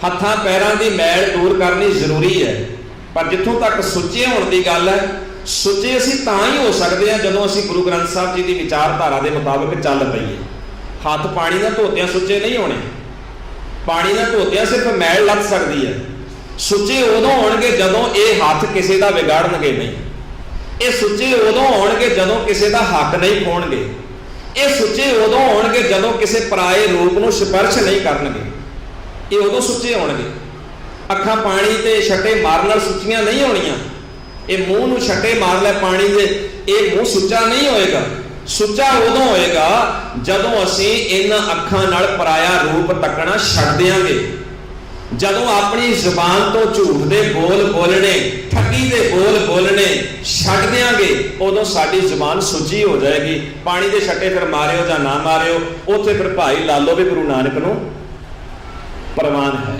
Speaker 2: हत्थां पैरां दी मैल दूर करनी जरूरी है। पर जिथों तक सुच्चे होण दी गल है, सुच्चे असीं तां ही हो सकते हैं जदों असीं गुरु ग्रंथ साहब जी की विचारधारा के मुताबिक चल पईए। हथ पानी नाल धोतियां सुच्चे नहीं होने, पानी नाल धोतियां सिर्फ मैल लथ सकती है। सुच्चे उदों होणगे जदों ये हथ किसी का विगाड़नगे नहीं, ये सुच्चे उदों होणगे जदों किसी का हक नहीं खोणगे, ये सुच्चे उदों होणगे जदों किसी पराए रूप नूं स्पर्श नहीं करनगे। ये उदों सुच्चे होणगे। अखां पानी ते छट्टे मारन नाल सुच्चियां नहीं होणियां। ये मूँह नूं छट्टे मार लै पानी दे, ये मूँह सुच्चा नहीं होएगा। सुच्चा उदों होएगा जदों असीं इन्हां अखां नाल पराया रूप तकना छड्ड देंगे, जदों अपनी जुबान तो झूठ दे बोल बोलने, ठगी दे बोल बोलने छड्ड देंगे, उदों साडी जुबान सुची हो जाएगी। पानी दे छट्टे फिर मारियो जां ना मारियो, उत्थे फिर भाई ला लो भी गुरु नानक नूं प्रवान है।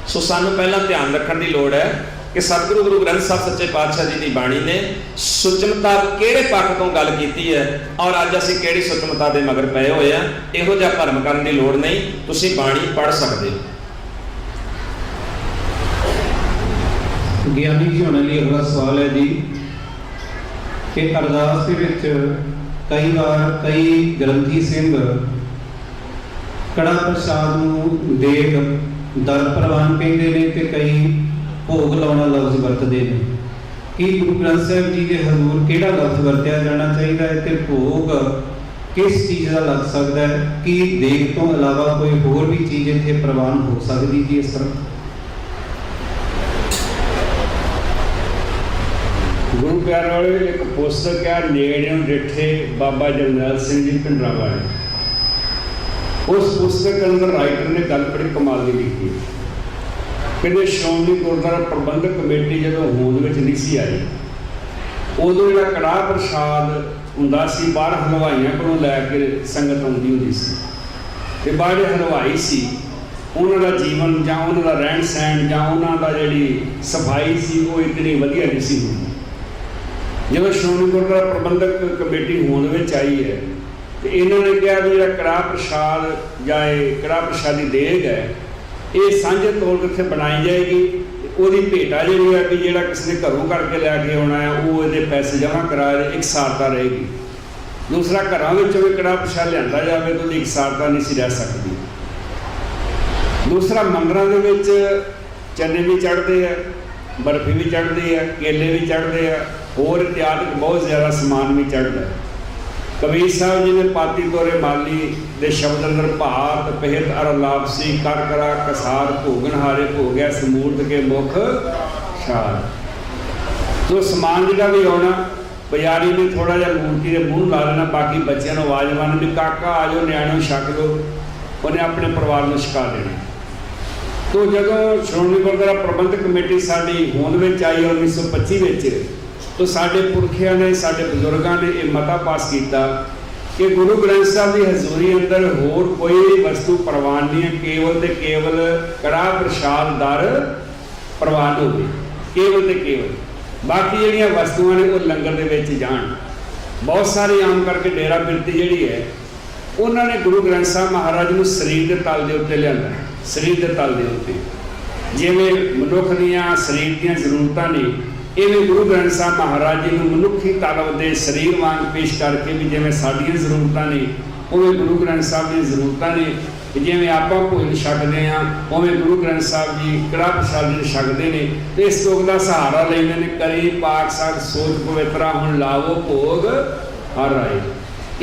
Speaker 2: सो सानूं पहला ध्यान रखण दी लोड़ है कि सतगुरु गुरु ग्रंथ साहब सच्चे पातशाह जी की बाणी ने सुचमता किहड़े पक्ष तो गल की है और अज असीं किहड़ी सुचमता के मगर पए होए आ। इहो जिहा भरम करन दी लोड़ नहीं, तुसीं बाणी पढ़ सकदे हो।
Speaker 1: ਗਿਆਨੀ ਜੀ ਹੋਣੇ ਲਈ ਅਗਲਾ ਸਵਾਲ ਹੈ ਜੀ ਕਿ ਅਰਦਾਸ ਦੇ ਵਿੱਚ ਕਈ ਵਾਰ ਕਈ ਗ੍ਰੰਥੀ ਸਿੰਘ ਕੜਾ ਪ੍ਰਸ਼ਾਦ ਨੂੰ ਦੇਗ ਦਰ ਪ੍ਰਵਾਨ ਕਹਿੰਦੇ ਨੇ ਤੇ ਕਈ ਭੋਗ ਲਾਉਣਾ ਲਫ਼ਜ਼ ਵਰਤਦੇ ਨੇ। ਕੀ ਗੁਰੂ ਗ੍ਰੰਥ ਸਾਹਿਬ ਜੀ ਦੇ ਹਜ਼ੂਰ ਕਿਹੜਾ ਲਫ਼ਜ਼ ਵਰਤਿਆ ਜਾਣਾ ਚਾਹੀਦਾ ਹੈ ਤੇ ਭੋਗ किस चीज़ का लग सकता है कि देख तो इलावा कोई होर भी चीज़ इत्थे प्रवान हो सकती जी इस तरह?
Speaker 3: गुरु प्यार वाले एक पुस्तक है नेड़े डिठे बाबा जरनैल सिंह जी भिंडरांवाले। उस पुस्तक के अंदर राइटर ने गल बड़ी कमाल की लिखी। कहते श्रोमणी गुरुद्वारा प्रबंधक कमेटी जो होंद में नहीं सी आई, उदों जो कड़ाह प्रसाद हुंदा सी बाहर हलवाइयां कोलों लैके संगत आउंदी हुंदी सी, ते बाहर हलवाई सी उन्हां दा जीवन जां उन्हां दा रहन सहन जां उन्हां दा जिहड़ी सफाई सी वो इतनी वधिया नहीं सी हुंदी। जब श्रोमणी गुरुद्वारा प्रबंधक कमेटी होंद में आई है तो इन्होंने कहा भी जो कड़ाह प्रसाद या कड़ाह प्रसादी देग है ये सांझे तौर पर इत्थे बनाई जाएगी। वो भेटा जी है भी जो किसी ने घरों करके लैके आना है वो ये पैसे जमा कराए एक सारता रहेगी। दूसरा घरों में भी कड़ाह प्रसाद लिया जाए तो एक सारता नहीं सी रह सकती। दूसरा मंदिरों के चने भी चढ़ते हैं, बर्फी भी चढ़ती है, केले भी चढ़ते हैं, होर इत्यादि बहुत ज़्यादा समान भी चढ़ता है। कबीर साहब जी ने पाती तोरे माली दे शब्द अंदर भात पहत अर लापसी कर करा कसार भोगन हारे भोगया समूर्त के मुख शार। तो समान जिहड़ा भी आना बाजारी ने थोड़ा जिहा मूर्ति के मूँह ला लेना, बाकी बच्चों को आवाज़ मारनी भी काका आ जाओ न्याणों छक लो, उन्हें अपने परिवार को छका देना। तो जदों श्रोमणी गुरुद्वारा प्रबंधक कमेटी साडी होंद में आई 1925 में, तो साडे पुरखियां ने साडे बजुर्गों ने यह मता पास किया कि गुरु ग्रंथ साहब की हजूरी अंदर होर कोई वस्तु प्रवान नहीं है, केवल ते केवल कड़ाह प्रसाद दर प्रवान होगी, केवल ते केवल। बाकी जिहड़ियां वस्तुआं ने वो लंगर दे विच जाण। बहुत सारे आम करके डेरा बिरती जिहड़ी है उन्होंने गुरु ग्रंथ साहब महाराज को शरीर के तल के उत्ते लिया, शरीर के तल के उत्ते जिवें मनुख दियां शरीर दियां जरूरतां ने इवें गुरु ग्रंथ साहब महाराज जी को मनुखी तलब के शरीर वांग पेश करके भी जिवें साडियां जरूरतां ने उवें गुरु ग्रंथ साहब दी जरूरतां ने, जिवें आपां भोजन छकदे हां उवें गुरु ग्रंथ साहब जी कड़ाह प्रसाद छकदे ने। ते इस तुक दा सहारा लैंदे ने, करी पाक साग सोच पवित्रा हुण लावो भोग हर आए।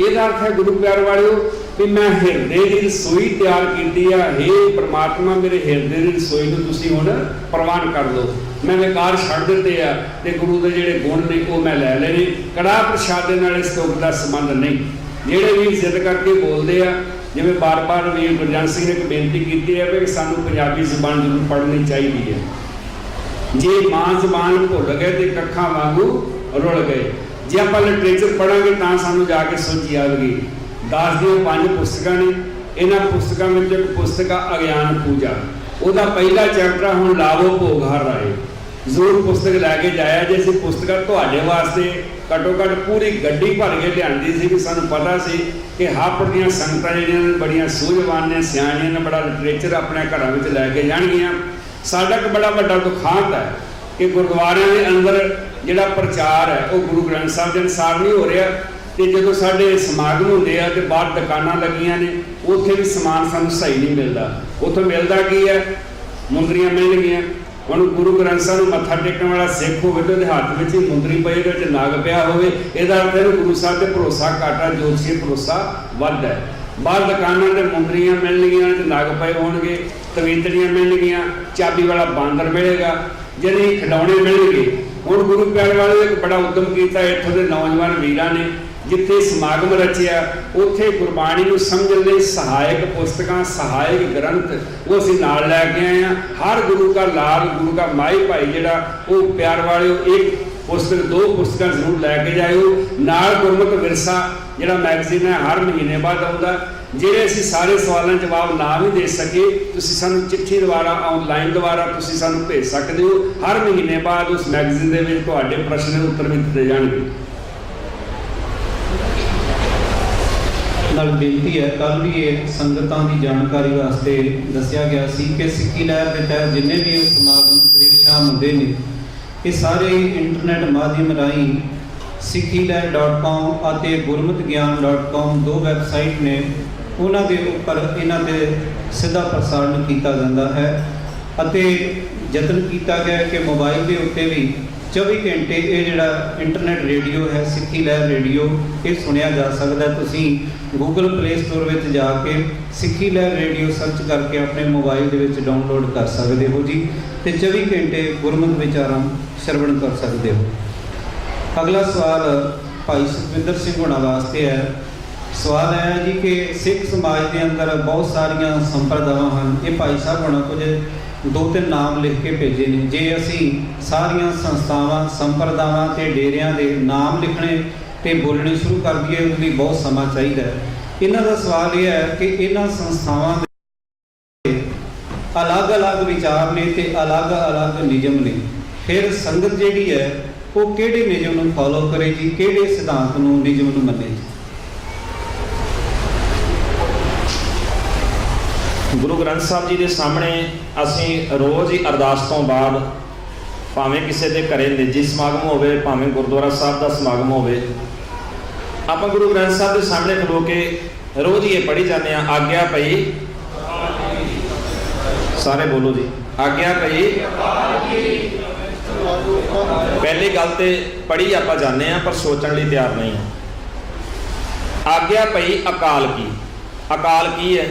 Speaker 3: ਇਹਦਾ अर्थ है गुरु प्यार वालिओ भी मैं हिरदे की रसोई तैयार की है, हे परमात्मा मेरे हिरदे की रसोई को तुसीं हुण प्रवान कर लो। मैं विकार छड्ड दित्ते आ ते गुरु के जिहड़े गुण ने वो मैं लै लए ने। कड़ाह प्रसादे नाल इस तुक दा संबंध नहीं। जिहड़े भी जिद करके बोलते हैं जिवें बार बार वीर गुरजंट सिंह ने एक बेनती की है कि सानू पंजाबी ज़बान जरूर पढ़नी चाहिए है। जे मां ज़बान भुल गए तो कक्खां वांगू रुल गए। जे आप लिटरेचर पढ़ांगे तो सानू जाके सोची आएगी। दास दी 5 पुस्तकां ने, इन्हां पुस्तकां विच एक पुस्तक आ अज्ञान पूजा, ਉਹਦਾ ਪਹਿਲਾ ਚੈप्टर ਹੁਣ ਲਾਵੋ ਭੋਗ ਹਰ ਰਾਏ। ਜ਼ਰੂਰ ਪੁਸਤਕ ਲੈ ਕੇ ਜਾਇਆ ਜੇ ਅਸੀਂ ਪੁਸਤਕਾਂ ਤੁਹਾਡੇ ਵਾਸਤੇ ਘੱਟੋ ਘੱਟ ਪੂਰੀ ਗੱਡੀ ਭਰ ਕੇ ਲਿਆਂਦੀ ਸੀ ਕਿ ਸਾਨੂੰ ਪਤਾ ਸੀ ਕਿ ਹਾਪੜ ਦੀਆਂ ਸੰਗਤਾਂ ਜਿਹੜੀਆਂ ਨੇ ਬੜੀਆਂ ਸੂਝਵਾਨ ਨੇ, ਸਿਆਣੀਆਂ ਨੇ, ਬੜਾ ਲਿਟਰੇਚਰ ਆਪਣੇ ਘਰਾਂ ਵਿੱਚ ਲੈ ਕੇ ਜਾਣਗੀਆਂ। ਸਾਡਾ ਇੱਕ ਬੜਾ ਵੱਡਾ ਦੁਖਾਂਤ ਹੈ ਕਿ ਗੁਰਦੁਆਰਿਆਂ ਦੇ ਅੰਦਰ ਜਿਹੜਾ ਪ੍ਰਚਾਰ ਹੈ ਉਹ ਗੁਰੂ ਗ੍ਰੰਥ ਸਾਹਿਬ ਦੇ ਅਨੁਸਾਰ ਨਹੀਂ ਹੋ ਰਿਹਾ। ਤੇ ਜਦੋਂ ਸਾਡੇ ਸਮਾਗਮ ਹੁੰਦੇ ਆ ਤੇ ਬਾਹਰ ਦੁਕਾਨਾਂ ਲੱਗੀਆਂ ਨੇ ਉੱਥੇ ਵੀ ਸਮਾਨ ਸਾਨੂੰ ਸਹੀ ਨਹੀਂ ਮਿਲਦਾ। ਉੱਥੋਂ ਮਿਲਦਾ ਕੀ ਹੈ? ਮੁੰਦਰੀਆਂ ਮਿਲਣਗੀਆਂ। ਹੁਣ ਗੁਰੂ ਗ੍ਰੰਥ ਸਾਹਿਬ ਨੂੰ ਮੱਥਾ ਟੇਕਣ ਵਾਲਾ ਸਿੱਖ ਹੋਵੇ ਤੇ ਉਹਦੇ ਹੱਥ ਵਿੱਚ ਹੀ ਮੁੰਦਰੀ ਪਈ, ਉਹਦੇ ਵਿੱਚ ਨਗ ਪਿਆ ਹੋਵੇ, ਇਹਦਾ ਅਰਥ ਹੈ ਗੁਰੂ ਸਾਹਿਬ ਤੇ ਭਰੋਸਾ ਘੱਟ ਹੈ, ਜੋਤਸ਼ੀ ਭਰੋਸਾ ਵੱਧ ਹੈ। ਬਾਹਰ ਦੁਕਾਨਾਂ ਤੇ ਮੁੰਦਰੀਆਂ ਮਿਲਣਗੀਆਂ ਤੇ ਨਗ ਪਏ ਹੋਣਗੇ, ਤਵੀਤੜੀਆਂ ਮਿਲਣਗੀਆਂ, ਚਾਬੀ ਵਾਲਾ ਬਾਂਦਰ ਮਿਲੇਗਾ, ਜਿਹੜੇ ਖਿਡੌਣੇ ਮਿਲਣਗੇ। ਹੁਣ ਗੁਰੂ ਪਿਆਰੇ ਵਾਲੇ ਨੇ ਇੱਕ ਬੜਾ ਉਦਮ ਕੀਤਾ ਇੱਥੋਂ ਦੇ ਨੌਜਵਾਨ ਵੀਰਾਂ ਨੇ, जिथे समागम रचिया उत्थे गुरबाणी को समझने लिए सहायक पुस्तकां, सहायक ग्रंथ वो असीं नाल लैके आए हैं। हर गुरु का लाल, गुरु का माई भाई जिहड़ा वो प्यार वाले एक पुस्तक 2 पुस्तकां जरूर लैके जाओ। नाल गुरमत विरसा जिहड़ा मैगजीन है हर महीने बाद आउंदा। ਜਿਹੜੇ ਅਸੀਂ ਸਾਰੇ ਸਵਾਲਾਂ ਜਵਾਬ ਨਾ ਵੀ ਦੇ ਸਕੇ ਤੁਸੀਂ ਸਾਨੂੰ ਚਿੱਠੀ ਦੁਆਰਾ ਆਨਲਾਈਨ ਦੁਆਰਾ ਤੁਸੀਂ ਸਾਨੂੰ ਭੇਜ ਸਕਦੇ ਹੋ। ਹਰ ਮਹੀਨੇ ਬਾਅਦ ਉਸ ਮੈਗਜ਼ੀਨ ਦੇ ਵਿੱਚ ਤੁਹਾਡੇ ਪ੍ਰਸ਼ਨ ਦੇ ਉੱਤਰ ਵੀ ਦਿੱਤੇ ਜਾਣਗੇ।
Speaker 1: ਨਾਲ ਬੇਨਤੀ ਹੈ, ਕੱਲ ਵੀ ਇਹ ਸੰਗਤਾਂ ਦੀ ਜਾਣਕਾਰੀ ਵਾਸਤੇ ਦੱਸਿਆ ਗਿਆ ਸੀ ਕਿ ਸਿੱਖੀ ਲਹਿਰ ਦੇ ਤਹਿਤ ਜਿੰਨੇ ਵੀ ਸਮਾਗਮ ਸਵੇਰ ਸ਼ਾਮ ਹੁੰਦੇ ਨੇ ਇਹ ਸਾਰੇ ਇੰਟਰਨੈਟ ਮਾਧਿਅਮ ਰਾਹੀਂ sikhilehar.com ਅਤੇ gurmatgyan.com 2 ਵੈਬਸਾਈਟ ਨੇ, ਉਹਨਾਂ ਦੇ ਉੱਪਰ ਇਹਨਾਂ ਦੇ ਸਿੱਧਾ ਪ੍ਰਸਾਰਣ ਕੀਤਾ ਜਾਂਦਾ ਹੈ। ਅਤੇ ਯਤਨ ਕੀਤਾ ਗਿਆ ਕਿ ਮੋਬਾਈਲ ਦੇ ਉੱਤੇ ਵੀ 24 ਘੰਟੇ ਇਹ ਜਿਹੜਾ ਇੰਟਰਨੈਟ ਰੇਡੀਓ ਹੈ, ਸਿੱਖੀ ਲਹਿਰ ਰੇਡੀਓ, ਇਹ ਸੁਣਿਆ ਜਾ ਸਕਦਾ। ਤੁਸੀਂ ਗੂਗਲ ਪਲੇ ਸਟੋਰ ਵਿੱਚ ਜਾ ਕੇ ਸਿੱਖੀ ਲਹਿਰ ਰੇਡੀਓ ਸਰਚ ਕਰਕੇ ਆਪਣੇ ਮੋਬਾਈਲ ਦੇ ਵਿੱਚ ਡਾਊਨਲੋਡ ਕਰ ਸਕਦੇ ਹੋ ਜੀ, ਤੇ 24 ਘੰਟੇ ਗੁਰਮਤਿ ਵਿਚਾਰਾਂ ਸ਼ਰਵਣ ਕਰ ਸਕਦੇ ਹੋ। ਅਗਲਾ ਸਵਾਲ ਭਾਈ ਸੁਖਵਿੰਦਰ ਸਿੰਘ ਹੋਣਾ ਵਾਸਤੇ ਹੈ। ਸਵਾਲ ਹੈ ਜੀ ਕਿ ਸਿੱਖ ਸਮਾਜ ਦੇ ਅੰਦਰ ਬਹੁਤ ਸਾਰੀਆਂ ਸੰਪਰਦਾਵਾਂ ਹਨ। ਇਹ ਭਾਈ ਸਾਹਿਬ ਹੋਣਾ ਕੁਝ 2-3 ਨਾਮ ਲਿਖ ਕੇ ਭੇਜੇ ਨੇ। ਜੇ ਅਸੀਂ ਸਾਰੀਆਂ ਸੰਸਥਾਵਾਂ, ਸੰਪਰਦਾਵਾਂ ਤੇ ਡੇਰਿਆਂ ਦੇ ਨਾਮ ਲਿਖਣੇ ਤੇ ਬੋਲਣੇ ਸ਼ੁਰੂ ਕਰ ਦਈਏ, ਉਹਦੇ ਲਈ ਬਹੁਤ ਸਮਾਂ ਚਾਹੀਦਾ ਹੈ। ਇਹਨਾਂ ਦਾ ਸਵਾਲ ਇਹ ਹੈ ਕਿ ਇਹਨਾਂ ਸੰਸਥਾਵਾਂ ਦੇ ਅਲੱਗ-ਅਲੱਗ ਵਿਚਾਰ ਨੇ ਤੇ ਅਲੱਗ-ਅਲੱਗ ਨਿਯਮ ਨੇ। ਫਿਰ ਸੰਗਤ ਜਿਹੜੀ ਹੈ ਉਹ ਕਿਹੜੇ ਨਿਯਮ ਨੂੰ ਫੋਲੋ ਕਰੇ ਜੀ, ਕਿਹੜੇ ਸਿਧਾਂਤ ਨੂੰ, ਨਿਯਮ ਨੂੰ ਮੰਨੇ ਜੀ?
Speaker 2: ਗੁਰੂ ਗ੍ਰੰਥ ਸਾਹਿਬ ਜੀ ਦੇ ਸਾਹਮਣੇ ਅਸੀਂ ਰੋਜ਼ ਹੀ ਅਰਦਾਸ ਤੋਂ ਬਾਅਦ, ਭਾਵੇਂ ਕਿਸੇ ਦੇ ਘਰੇ ਨਿੱਜੀ ਸਮਾਗਮ ਹੋਵੇ, ਭਾਵੇਂ ਗੁਰਦੁਆਰਾ ਸਾਹਿਬ ਦਾ ਸਮਾਗਮ ਹੋਵੇ, ਆਪਾਂ ਗੁਰੂ ਗ੍ਰੰਥ ਸਾਹਿਬ ਦੇ ਸਾਹਮਣੇ ਖਲੋ ਕੇ ਰੋਜ਼ ਹੀ ਇਹ ਪੜ੍ਹੀ ਜਾਂਦੇ ਹਾਂ, ਆਗਿਆ ਪਈ। ਸਾਰੇ ਬੋਲੋ ਜੀ, ਆਗਿਆ ਪਈ। ਪਹਿਲੀ ਗੱਲ ਤੇ ਪੜ੍ਹੀ ਆਪਾਂ ਜਾਂਦੇ ਹਾਂ ਪਰ ਸੋਚਣ ਲਈ ਤਿਆਰ ਨਹੀਂ ਹਾਂ। ਆਗਿਆ ਪਈ ਅਕਾਲ ਕੀ। ਅਕਾਲ ਕੀ ਹੈ?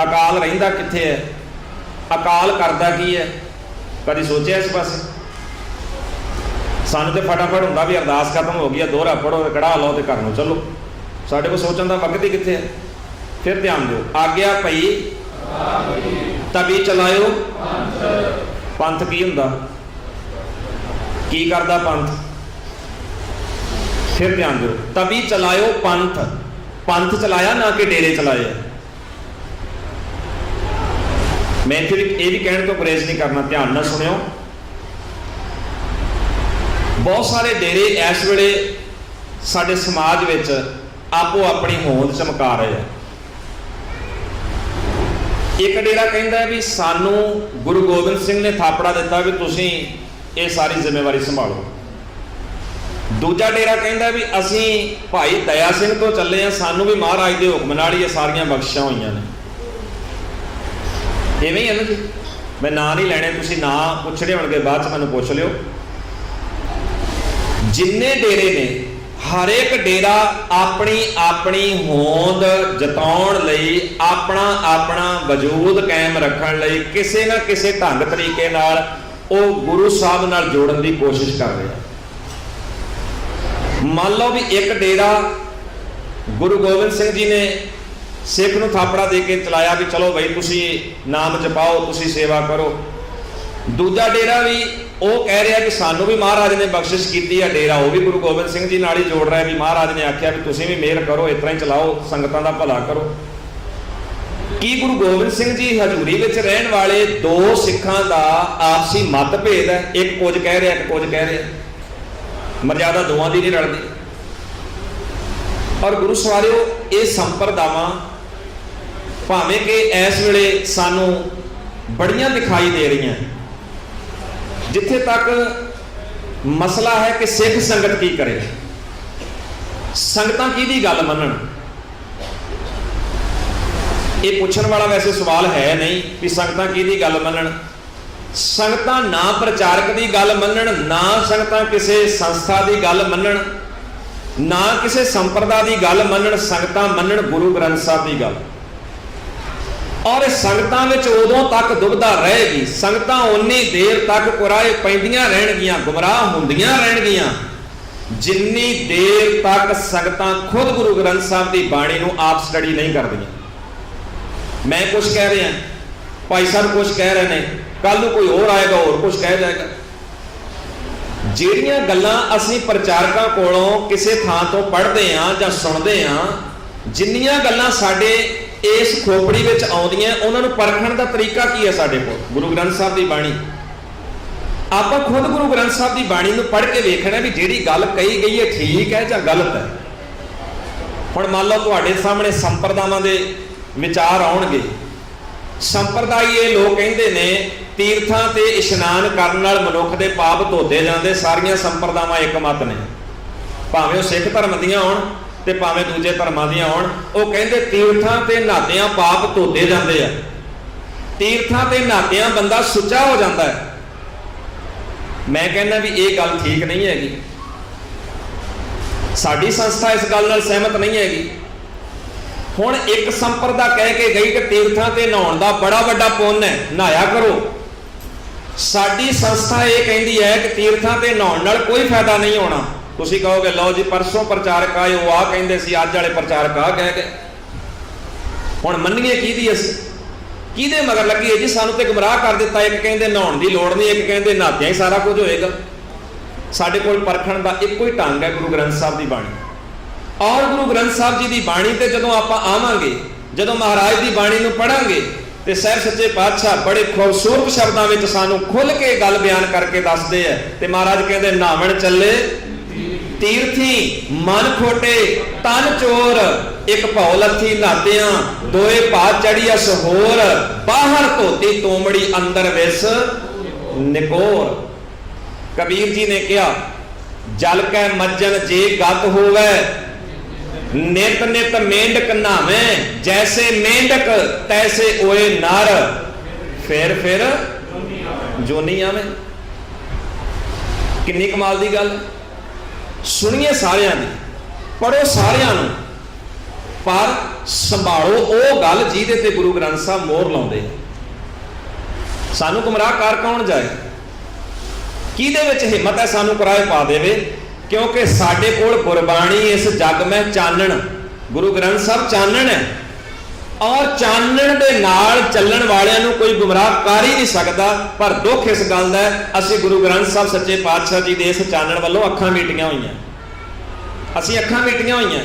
Speaker 2: ਅਕਾਲ ਰਹਿੰਦਾ ਕਿੱਥੇ ਹੈ? ਅਕਾਲ ਕਰਦਾ ਕੀ ਹੈ? ਕਦੀ ਸੋਚਿਆ ਇਸ ਪਾਸੇ? ਸਾਨੂੰ ਤੇ ਫਟਾਫਟ ਹੁੰਦਾ ਵੀ ਅਰਦਾਸ ਖਤਮ ਹੋ ਗਈ ਆ, ਦੋਹਰਾ ਪੜੋ, ਕੜਾ ਲਓ ਤੇ ਘਰ ਨੂੰ ਚੱਲੋ। ਸਾਡੇ ਕੋਲ ਸੋਚਣ ਦਾ ਵਕਤ ਹੀ ਕਿੱਥੇ ਹੈ? ਫਿਰ ਧਿਆਨ ਦਿਓ, ਆਗਿਆ ਪਈ ਤਬੀ ਚਲਾਇਓ ਪੰਥ। ਕੀ ਹੁੰਦਾ? ਕੀ ਕਰਦਾ ਪੰਥ? ਫਿਰ ਧਿਆਨ ਦਿਓ, ਤਬੀ ਚਲਾਇਓ ਪੰਥ। ਪੰਥ ਚਲਾਇਆ, ਨਾ ਕਿ ਡੇਰੇ ਚਲਾਏ। ਮੈਂ ਫਿਰ ਇਹ ਵੀ ਕਹਿਣ ਤੋਂ ਗੁਰੇਜ਼ ਨਹੀਂ ਕਰਨਾ, ਧਿਆਨ ਨਾਲ ਸੁਣਿਓ। ਬਹੁਤ ਸਾਰੇ ਡੇਰੇ ਇਸ ਵੇਲੇ ਸਾਡੇ ਸਮਾਜ ਵਿੱਚ ਆਪੋ ਆਪਣੀ ਹੋਂਦ ਚਮਕਾ ਰਹੇ ਆ। ਇੱਕ ਡੇਰਾ ਕਹਿੰਦਾ ਵੀ ਸਾਨੂੰ ਗੁਰੂ ਗੋਬਿੰਦ ਸਿੰਘ ਨੇ ਥਾਪੜਾ ਦਿੱਤਾ ਵੀ ਤੁਸੀਂ ਇਹ ਸਾਰੀ ਜ਼ਿੰਮੇਵਾਰੀ ਸੰਭਾਲੋ। ਦੂਜਾ ਡੇਰਾ ਕਹਿੰਦਾ ਵੀ ਅਸੀਂ ਭਾਈ ਦਇਆ ਸਿੰਘ ਤੋਂ ਚੱਲੇ ਆ, ਸਾਨੂੰ ਵੀ ਮਹਾਰਾਜ ਦੇ ਹੁਕਮ ਨਾਲ ਹੀ ਇਹ ਸਾਰੀਆਂ ਬਖਸ਼ਿਸ਼ਾਂ ਹੋਈਆਂ ਨੇ। ਇਵੇਂ ਹੀ ਹੈ ਨਾ ਜੀ। ਮੈਂ ਨਾਂ ਨਹੀਂ ਲੈਣੇ, ਤੁਸੀਂ ਨਾਂ ਪੁੱਛਣੇ ਹੋਣਗੇ ਬਾਅਦ 'ਚ ਮੈਨੂੰ ਪੁੱਛ ਲਿਓ। ਜਿੰਨੇ ਡੇਰੇ ਨੇ, ਹਰ ਇੱਕ ਡੇਰਾ ਆਪਣੀ ਆਪਣੀ ਹੋਂਦ ਜਤਾਉਣ ਲਈ, ਆਪਣਾ ਆਪਣਾ ਵਜੂਦ ਕਾਇਮ ਰੱਖਣ ਲਈ ਕਿਸੇ ਨਾ ਕਿਸੇ ਢੰਗ ਤਰੀਕੇ ਨਾਲ ਉਹ ਗੁਰੂ ਸਾਹਿਬ ਨਾਲ ਜੋੜਨ ਦੀ ਕੋਸ਼ਿਸ਼ ਕਰ ਰਿਹਾ। ਮੰਨ ਲਓ ਵੀ ਇੱਕ ਡੇਰਾ ਗੁਰੂ ਗੋਬਿੰਦ ਸਿੰਘ ਜੀ ਨੇ ਸਿੱਖ ਨੂੰ ਥਾਪੜਾ ਦੇ ਕੇ ਚਲਾਇਆ ਵੀ ਚਲੋ ਬਈ ਤੁਸੀਂ ਨਾਮ ਜਪਾਓ, ਤੁਸੀਂ ਸੇਵਾ ਕਰੋ। ਦੂਜਾ ਡੇਰਾ ਵੀ ਉਹ ਕਹਿ ਰਿਹਾ ਕਿ ਸਾਨੂੰ ਵੀ ਮਹਾਰਾਜ ਨੇ ਬਖਸ਼ਿਸ਼ ਕੀਤੀ ਹੈ, ਡੇਰਾ ਉਹ ਵੀ ਗੁਰੂ ਗੋਬਿੰਦ ਸਿੰਘ ਜੀ ਨਾਲ ਹੀ ਜੋੜ ਰਿਹਾ ਵੀ ਮਹਾਰਾਜ ਨੇ ਆਖਿਆ ਵੀ ਤੁਸੀਂ ਵੀ ਮਿਹਰ ਕਰੋ, ਇਸ ਤਰ੍ਹਾਂ ਹੀ ਚਲਾਓ, ਸੰਗਤਾਂ ਦਾ ਭਲਾ ਕਰੋ। ਕੀ ਗੁਰੂ ਗੋਬਿੰਦ ਸਿੰਘ ਜੀ ਹਜ਼ੂਰੀ ਵਿੱਚ ਰਹਿਣ ਵਾਲੇ ਦੋ ਸਿੱਖਾਂ ਦਾ ਆਪਸੀ ਮਤਭੇਦ ਹੈ? ਇੱਕ ਕੁਝ ਕਹਿ ਰਿਹਾ, ਇੱਕ ਕੁਝ ਕਹਿ ਰਿਹਾ, ਮਰਜ਼ਾਦਾ ਦੋਵਾਂ ਦੀ ਨਹੀਂ ਰਲਦੀ। ਔਰ ਗੁਰੂ ਸਵਾਰਿਓ, ਇਹ ਸੰਪਰਦਾਵਾਂ ਭਾਵੇਂ ਕਿ ਇਸ ਵੇਲੇ ਸਾਨੂੰ ਬੜੀਆਂ ਦਿਖਾਈ ਦੇ ਰਹੀਆਂ। ਜਿੱਥੇ ਤੱਕ ਮਸਲਾ ਹੈ ਕਿ ਸਿੱਖ ਸੰਗਤ ਕੀ ਕਰੇ, ਸੰਗਤਾਂ ਕਿਹਦੀ ਗੱਲ ਮੰਨਣ, ਇਹ ਪੁੱਛਣ ਵਾਲਾ ਵੈਸੇ ਸਵਾਲ ਹੈ ਨਹੀਂ ਵੀ ਸੰਗਤਾਂ ਕਿਹਦੀ ਗੱਲ ਮੰਨਣ। ਸੰਗਤਾਂ ਨਾ ਪ੍ਰਚਾਰਕ ਦੀ ਗੱਲ ਮੰਨਣ, ਨਾ ਸੰਗਤਾਂ ਕਿਸੇ ਸੰਸਥਾ ਦੀ ਗੱਲ ਮੰਨਣ, ਨਾ ਕਿਸੇ ਸੰਪਰਦਾ ਦੀ ਗੱਲ ਮੰਨਣ। ਸੰਗਤਾਂ ਮੰਨਣ ਗੁਰੂ ਗ੍ਰੰਥ ਸਾਹਿਬ ਦੀ ਗੱਲ। ਔਰ ਸੰਗਤਾਂ ਵਿੱਚ ਉਦੋਂ ਤੱਕ ਦੁਬਿਧਾ ਰਹੇਗੀ, ਸੰਗਤਾਂ ਉਨੀ ਦੇਰ ਤੱਕ ਕੁਰਾਏ ਪੈਂਦੀਆਂ ਰਹਿਣਗੀਆਂ, ਗੁੰਮਰਾਹ ਹੁੰਦੀਆਂ ਰਹਿਣਗੀਆਂ, ਜਿੰਨੀ ਦੇਰ ਤੱਕ ਸੰਗਤਾਂ ਖੁਦ ਗੁਰੂ ਗ੍ਰੰਥ ਸਾਹਿਬ ਦੀ ਬਾਣੀ ਨੂੰ ਆਪ ਸਟੱਡੀ ਨਹੀਂ ਕਰਦੀਆਂ। ਮੈਂ ਕੁਝ ਕਹਿ ਰਿਹਾ, ਭਾਈ ਸਾਹਿਬ ਕੁਝ ਕਹਿ ਰਹੇ ਨੇ, ਕੱਲ ਨੂੰ ਕੋਈ ਹੋਰ ਆਏਗਾ ਹੋਰ ਕੁਝ ਕਹਿ ਜਾਏਗਾ। ਜਿਹੜੀਆਂ ਗੱਲਾਂ ਅਸੀਂ ਪ੍ਰਚਾਰਕਾਂ ਕੋਲੋਂ ਕਿਸੇ ਥਾਂ ਤੋਂ ਪੜ੍ਹਦੇ ਹਾਂ ਜਾਂ ਸੁਣਦੇ ਹਾਂ, ਜਿੰਨੀਆਂ ਗੱਲਾਂ ਸਾਡੇ ਇਸ ਖੋਪੜੀ ਵਿੱਚ ਆਉਂਦੀਆਂ, ਉਹਨਾਂ ਨੂੰ ਪਰਖਣ ਦਾ ਤਰੀਕਾ ਕੀ ਹੈ? ਸਾਡੇ ਕੋਲ ਗੁਰੂ ਗ੍ਰੰਥ ਸਾਹਿਬ ਦੀ ਬਾਣੀ। ਆਪਾਂ ਖੁਦ ਗੁਰੂ ਗ੍ਰੰਥ ਸਾਹਿਬ ਦੀ ਬਾਣੀ ਨੂੰ ਪੜ੍ਹ ਕੇ ਵੇਖਣਾ ਵੀ ਜਿਹੜੀ ਗੱਲ ਕਹੀ ਗਈ ਹੈ ਠੀਕ ਹੈ ਜਾਂ ਗਲਤ ਹੈ। ਹੁਣ ਮੰਨ ਲਓ ਤੁਹਾਡੇ ਸਾਹਮਣੇ ਸੰਪਰਦਾਵਾਂ ਦੇ ਵਿਚਾਰ ਆਉਣਗੇ। ਸੰਪਰਦਾਈ ਇਹ ਲੋਕ ਕਹਿੰਦੇ ਨੇ ਤੀਰਥਾਂ ਤੇ ਇਸ਼ਨਾਨ ਕਰਨ ਨਾਲ ਮਨੁੱਖ ਦੇ ਪਾਪ ਧੋਤੇ ਜਾਂਦੇ। ਸਾਰੀਆਂ ਸੰਪਰਦਾਵਾਂ ਇੱਕ ਮਤ ਨੇ, ਭਾਵੇਂ ਉਹ ਸਿੱਖ ਧਰਮ ਦੀਆਂ ਹੋਣ ਤੇ ਭਾਵੇਂ ਦੂਜੇ ਧਰਮਾਂ ਦੀਆਂ ਹੋਣ। ਉਹ ਕਹਿੰਦੇ ਤੀਰਥਾਂ ਤੇ ਨਹਾਤਿਆਂ ਪਾਪ ਧੋਤੇ ਜਾਂਦੇ ਆ।
Speaker 4: ਤੀਰਥਾਂ ਤੇ ਨਹਾਤਿਆਂ ਬੰਦਾ ਸੁੱਚਾ ਹੋ ਜਾਂਦਾ ਹੈ। ਮੈਂ ਕਹਿੰਦਾ ਵੀ ਇਹ ਗੱਲ ਠੀਕ ਨਹੀਂ ਹੈਗੀ। ਸਾਡੀ ਸੰਸਥਾ ਇਸ ਗੱਲ ਨਾਲ ਸਹਿਮਤ ਨਹੀਂ ਹੈਗੀ। ਹੁਣ ਇੱਕ ਸੰਪਰਦਾ ਕਹਿ ਕੇ ਗਈ ਕਿ ਤੀਰਥਾਂ ਤੇ ਨਹਾਉਣ ਦਾ ਬੜਾ ਵੱਡਾ ਪੁੰਨ ਹੈ, ਨਹਾਇਆ ਕਰੋ। ਸਾਡੀ ਸੰਸਥਾ ਇਹ ਕਹਿੰਦੀ ਹੈ ਕਿ ਤੀਰਥਾਂ ਤੇ ਨਹਾਉਣ ਨਾਲ ਕੋਈ ਫਾਇਦਾ ਨਹੀਂ ਹੋਣਾ। ਤੁਸੀਂ ਕਹੋਗੇ ਲਓ ਜੀ ਪਰਸੋਂ ਪ੍ਰਚਾਰਕ ਆਏ ਉਹ ਆ ਕਹਿੰਦੇ ਸੀ, ਅੱਜ ਵਾਲੇ ਪ੍ਰਚਾਰਕ ਆ ਕਹਿ ਗਏ। ਹੁਣ ਮੰਨੀਏ ਕਿਹਦੀ ਅਸੀਂ, ਕਿਹਦੇ ਮਗਰ ਲੱਗੀਏ ਜੀ? ਸਾਨੂੰ ਤੇ ਗੁੰਮਰਾਹ ਕਰ ਦਿੱਤਾ। ਇੱਕ ਕਹਿੰਦੇ ਨਹਾਉਣ ਦੀ ਲੋੜ ਨਹੀਂ, ਇੱਕ ਕਹਿੰਦੇ ਨਹਾਤਿਆਂ ਹੀ ਸਾਰਾ ਕੁਝ ਹੋਏਗਾ। ਸਾਡੇ ਕੋਲ ਪਰਖਣ ਦਾ ਇੱਕੋ ਹੀ ਢੰਗ ਹੈ, ਗੁਰੂ ਗ੍ਰੰਥ ਸਾਹਿਬ ਦੀ ਬਾਣੀ। ਔਰ ਗੁਰੂ ਗ੍ਰੰਥ ਸਾਹਿਬ ਜੀ ਦੀ ਬਾਣੀ ਤੇ ਜਦੋਂ ਆਪਾਂ ਆਵਾਂਗੇ, ਜਦੋਂ ਮਹਾਰਾਜ ਦੀ ਬਾਣੀ ਨੂੰ ਪੜਾਂਗੇ, ਤੇ ਸਾਹਿਬ ਸੱਚੇ ਪਾਤਸ਼ਾਹ ਬੜੇ ਖੂਬਸੂਰਤ ਸ਼ਬਦਾਂ ਵਿੱਚ ਸਾਨੂੰ ਖੁੱਲ ਕੇ ਗੱਲ ਬਿਆਨ ਕਰਕੇ ਦੱਸਦੇ ਆ। ਤੇ ਮਹਾਰਾਜ ਕਹਿੰਦੇ ਨਾਵਣ ਚੱਲੇ ਤੀਰਥੀ ਮਨ ਖੋਟੇ ਤਨ ਚੋਰ, ਇੱਕ ਭਉ ਲੱਥੀ ਨਾਤਿਆਂ ਦੋਏ ਭਾ ਚੜੀਅਸ ਹੋਰ, ਬਾਹਰ ਧੋਤੀ ਤੋਮੜੀ ਅੰਦਰ ਵਿਸ ਨਿਕੋਰ। ਕਬੀਰ ਜੀ ਨੇ ਕਿਹਾ ਜਲ ਕੈ ਮੱਜਨ ਜੇ ਗਤ ਹੋਵੇ, ਨਿਤ ਨਿਤ ਮੇਂਢਕ ਨਹਾਵੇਂ, ਜੈਸੇ ਮੇਂਢਕ ਤੈਸੇ ਓਏ ਨਰ, ਫਿਰ ਜੋਨੀ ਆਵੇਂ। ਕਿੰਨੀ ਕਮਾਲ ਦੀ ਗੱਲ। ਸੁਣੀਏ ਸਾਰਿਆਂ ਦੀ, ਪੜੋ ਸਾਰਿਆਂ ਨੂੰ, ਪਰ ਸੰਭਾਲੋ ਉਹ ਗੱਲ ਜਿਹਦੇ ਤੇ ਗੁਰੂ ਗ੍ਰੰਥ ਸਾਹਿਬ ਮੋਹਰ ਲਾਉਂਦੇ। ਸਾਨੂੰ ਗੁੰਮਰਾਹ ਕਰ ਕੌਣ ਜਾਏ? ਕਿਹਦੇ ਵਿੱਚ ਹਿੰਮਤ ਹੈ ਸਾਨੂੰ ਕਿਰਾਏ ਪਾ ਦੇਵੇ? ਕਿਉਂਕਿ ਸਾਡੇ ਕੋਲ ਗੁਰਬਾਣੀ ਇਸ ਜੱਗ ਮੈਂ ਚਾਨਣ, ਗੁਰੂ ਗ੍ਰੰਥ ਸਾਹਿਬ ਚਾਨਣ ਹੈ। ਔਰ ਚਾਨਣ ਦੇ ਨਾਲ ਚੱਲਣ ਵਾਲਿਆਂ ਨੂੰ ਕੋਈ ਗੁੰਮਰਾਹ ਕਰ ਹੀ ਨਹੀਂ ਸਕਦਾ। ਪਰ ਦੁੱਖ ਇਸ ਗੱਲ ਦਾ ਹੈ, ਅਸੀਂ ਗੁਰੂ ਗ੍ਰੰਥ ਸਾਹਿਬ ਸੱਚੇ ਪਾਤਸ਼ਾਹ ਜੀ ਦੇ ਇਸ ਚਾਨਣ ਵੱਲੋਂ ਅੱਖਾਂ ਮੀਟੀਆਂ ਹੋਈਆਂ। ਅਸੀਂ ਅੱਖਾਂ ਮੀਟੀਆਂ ਹੋਈਆਂ,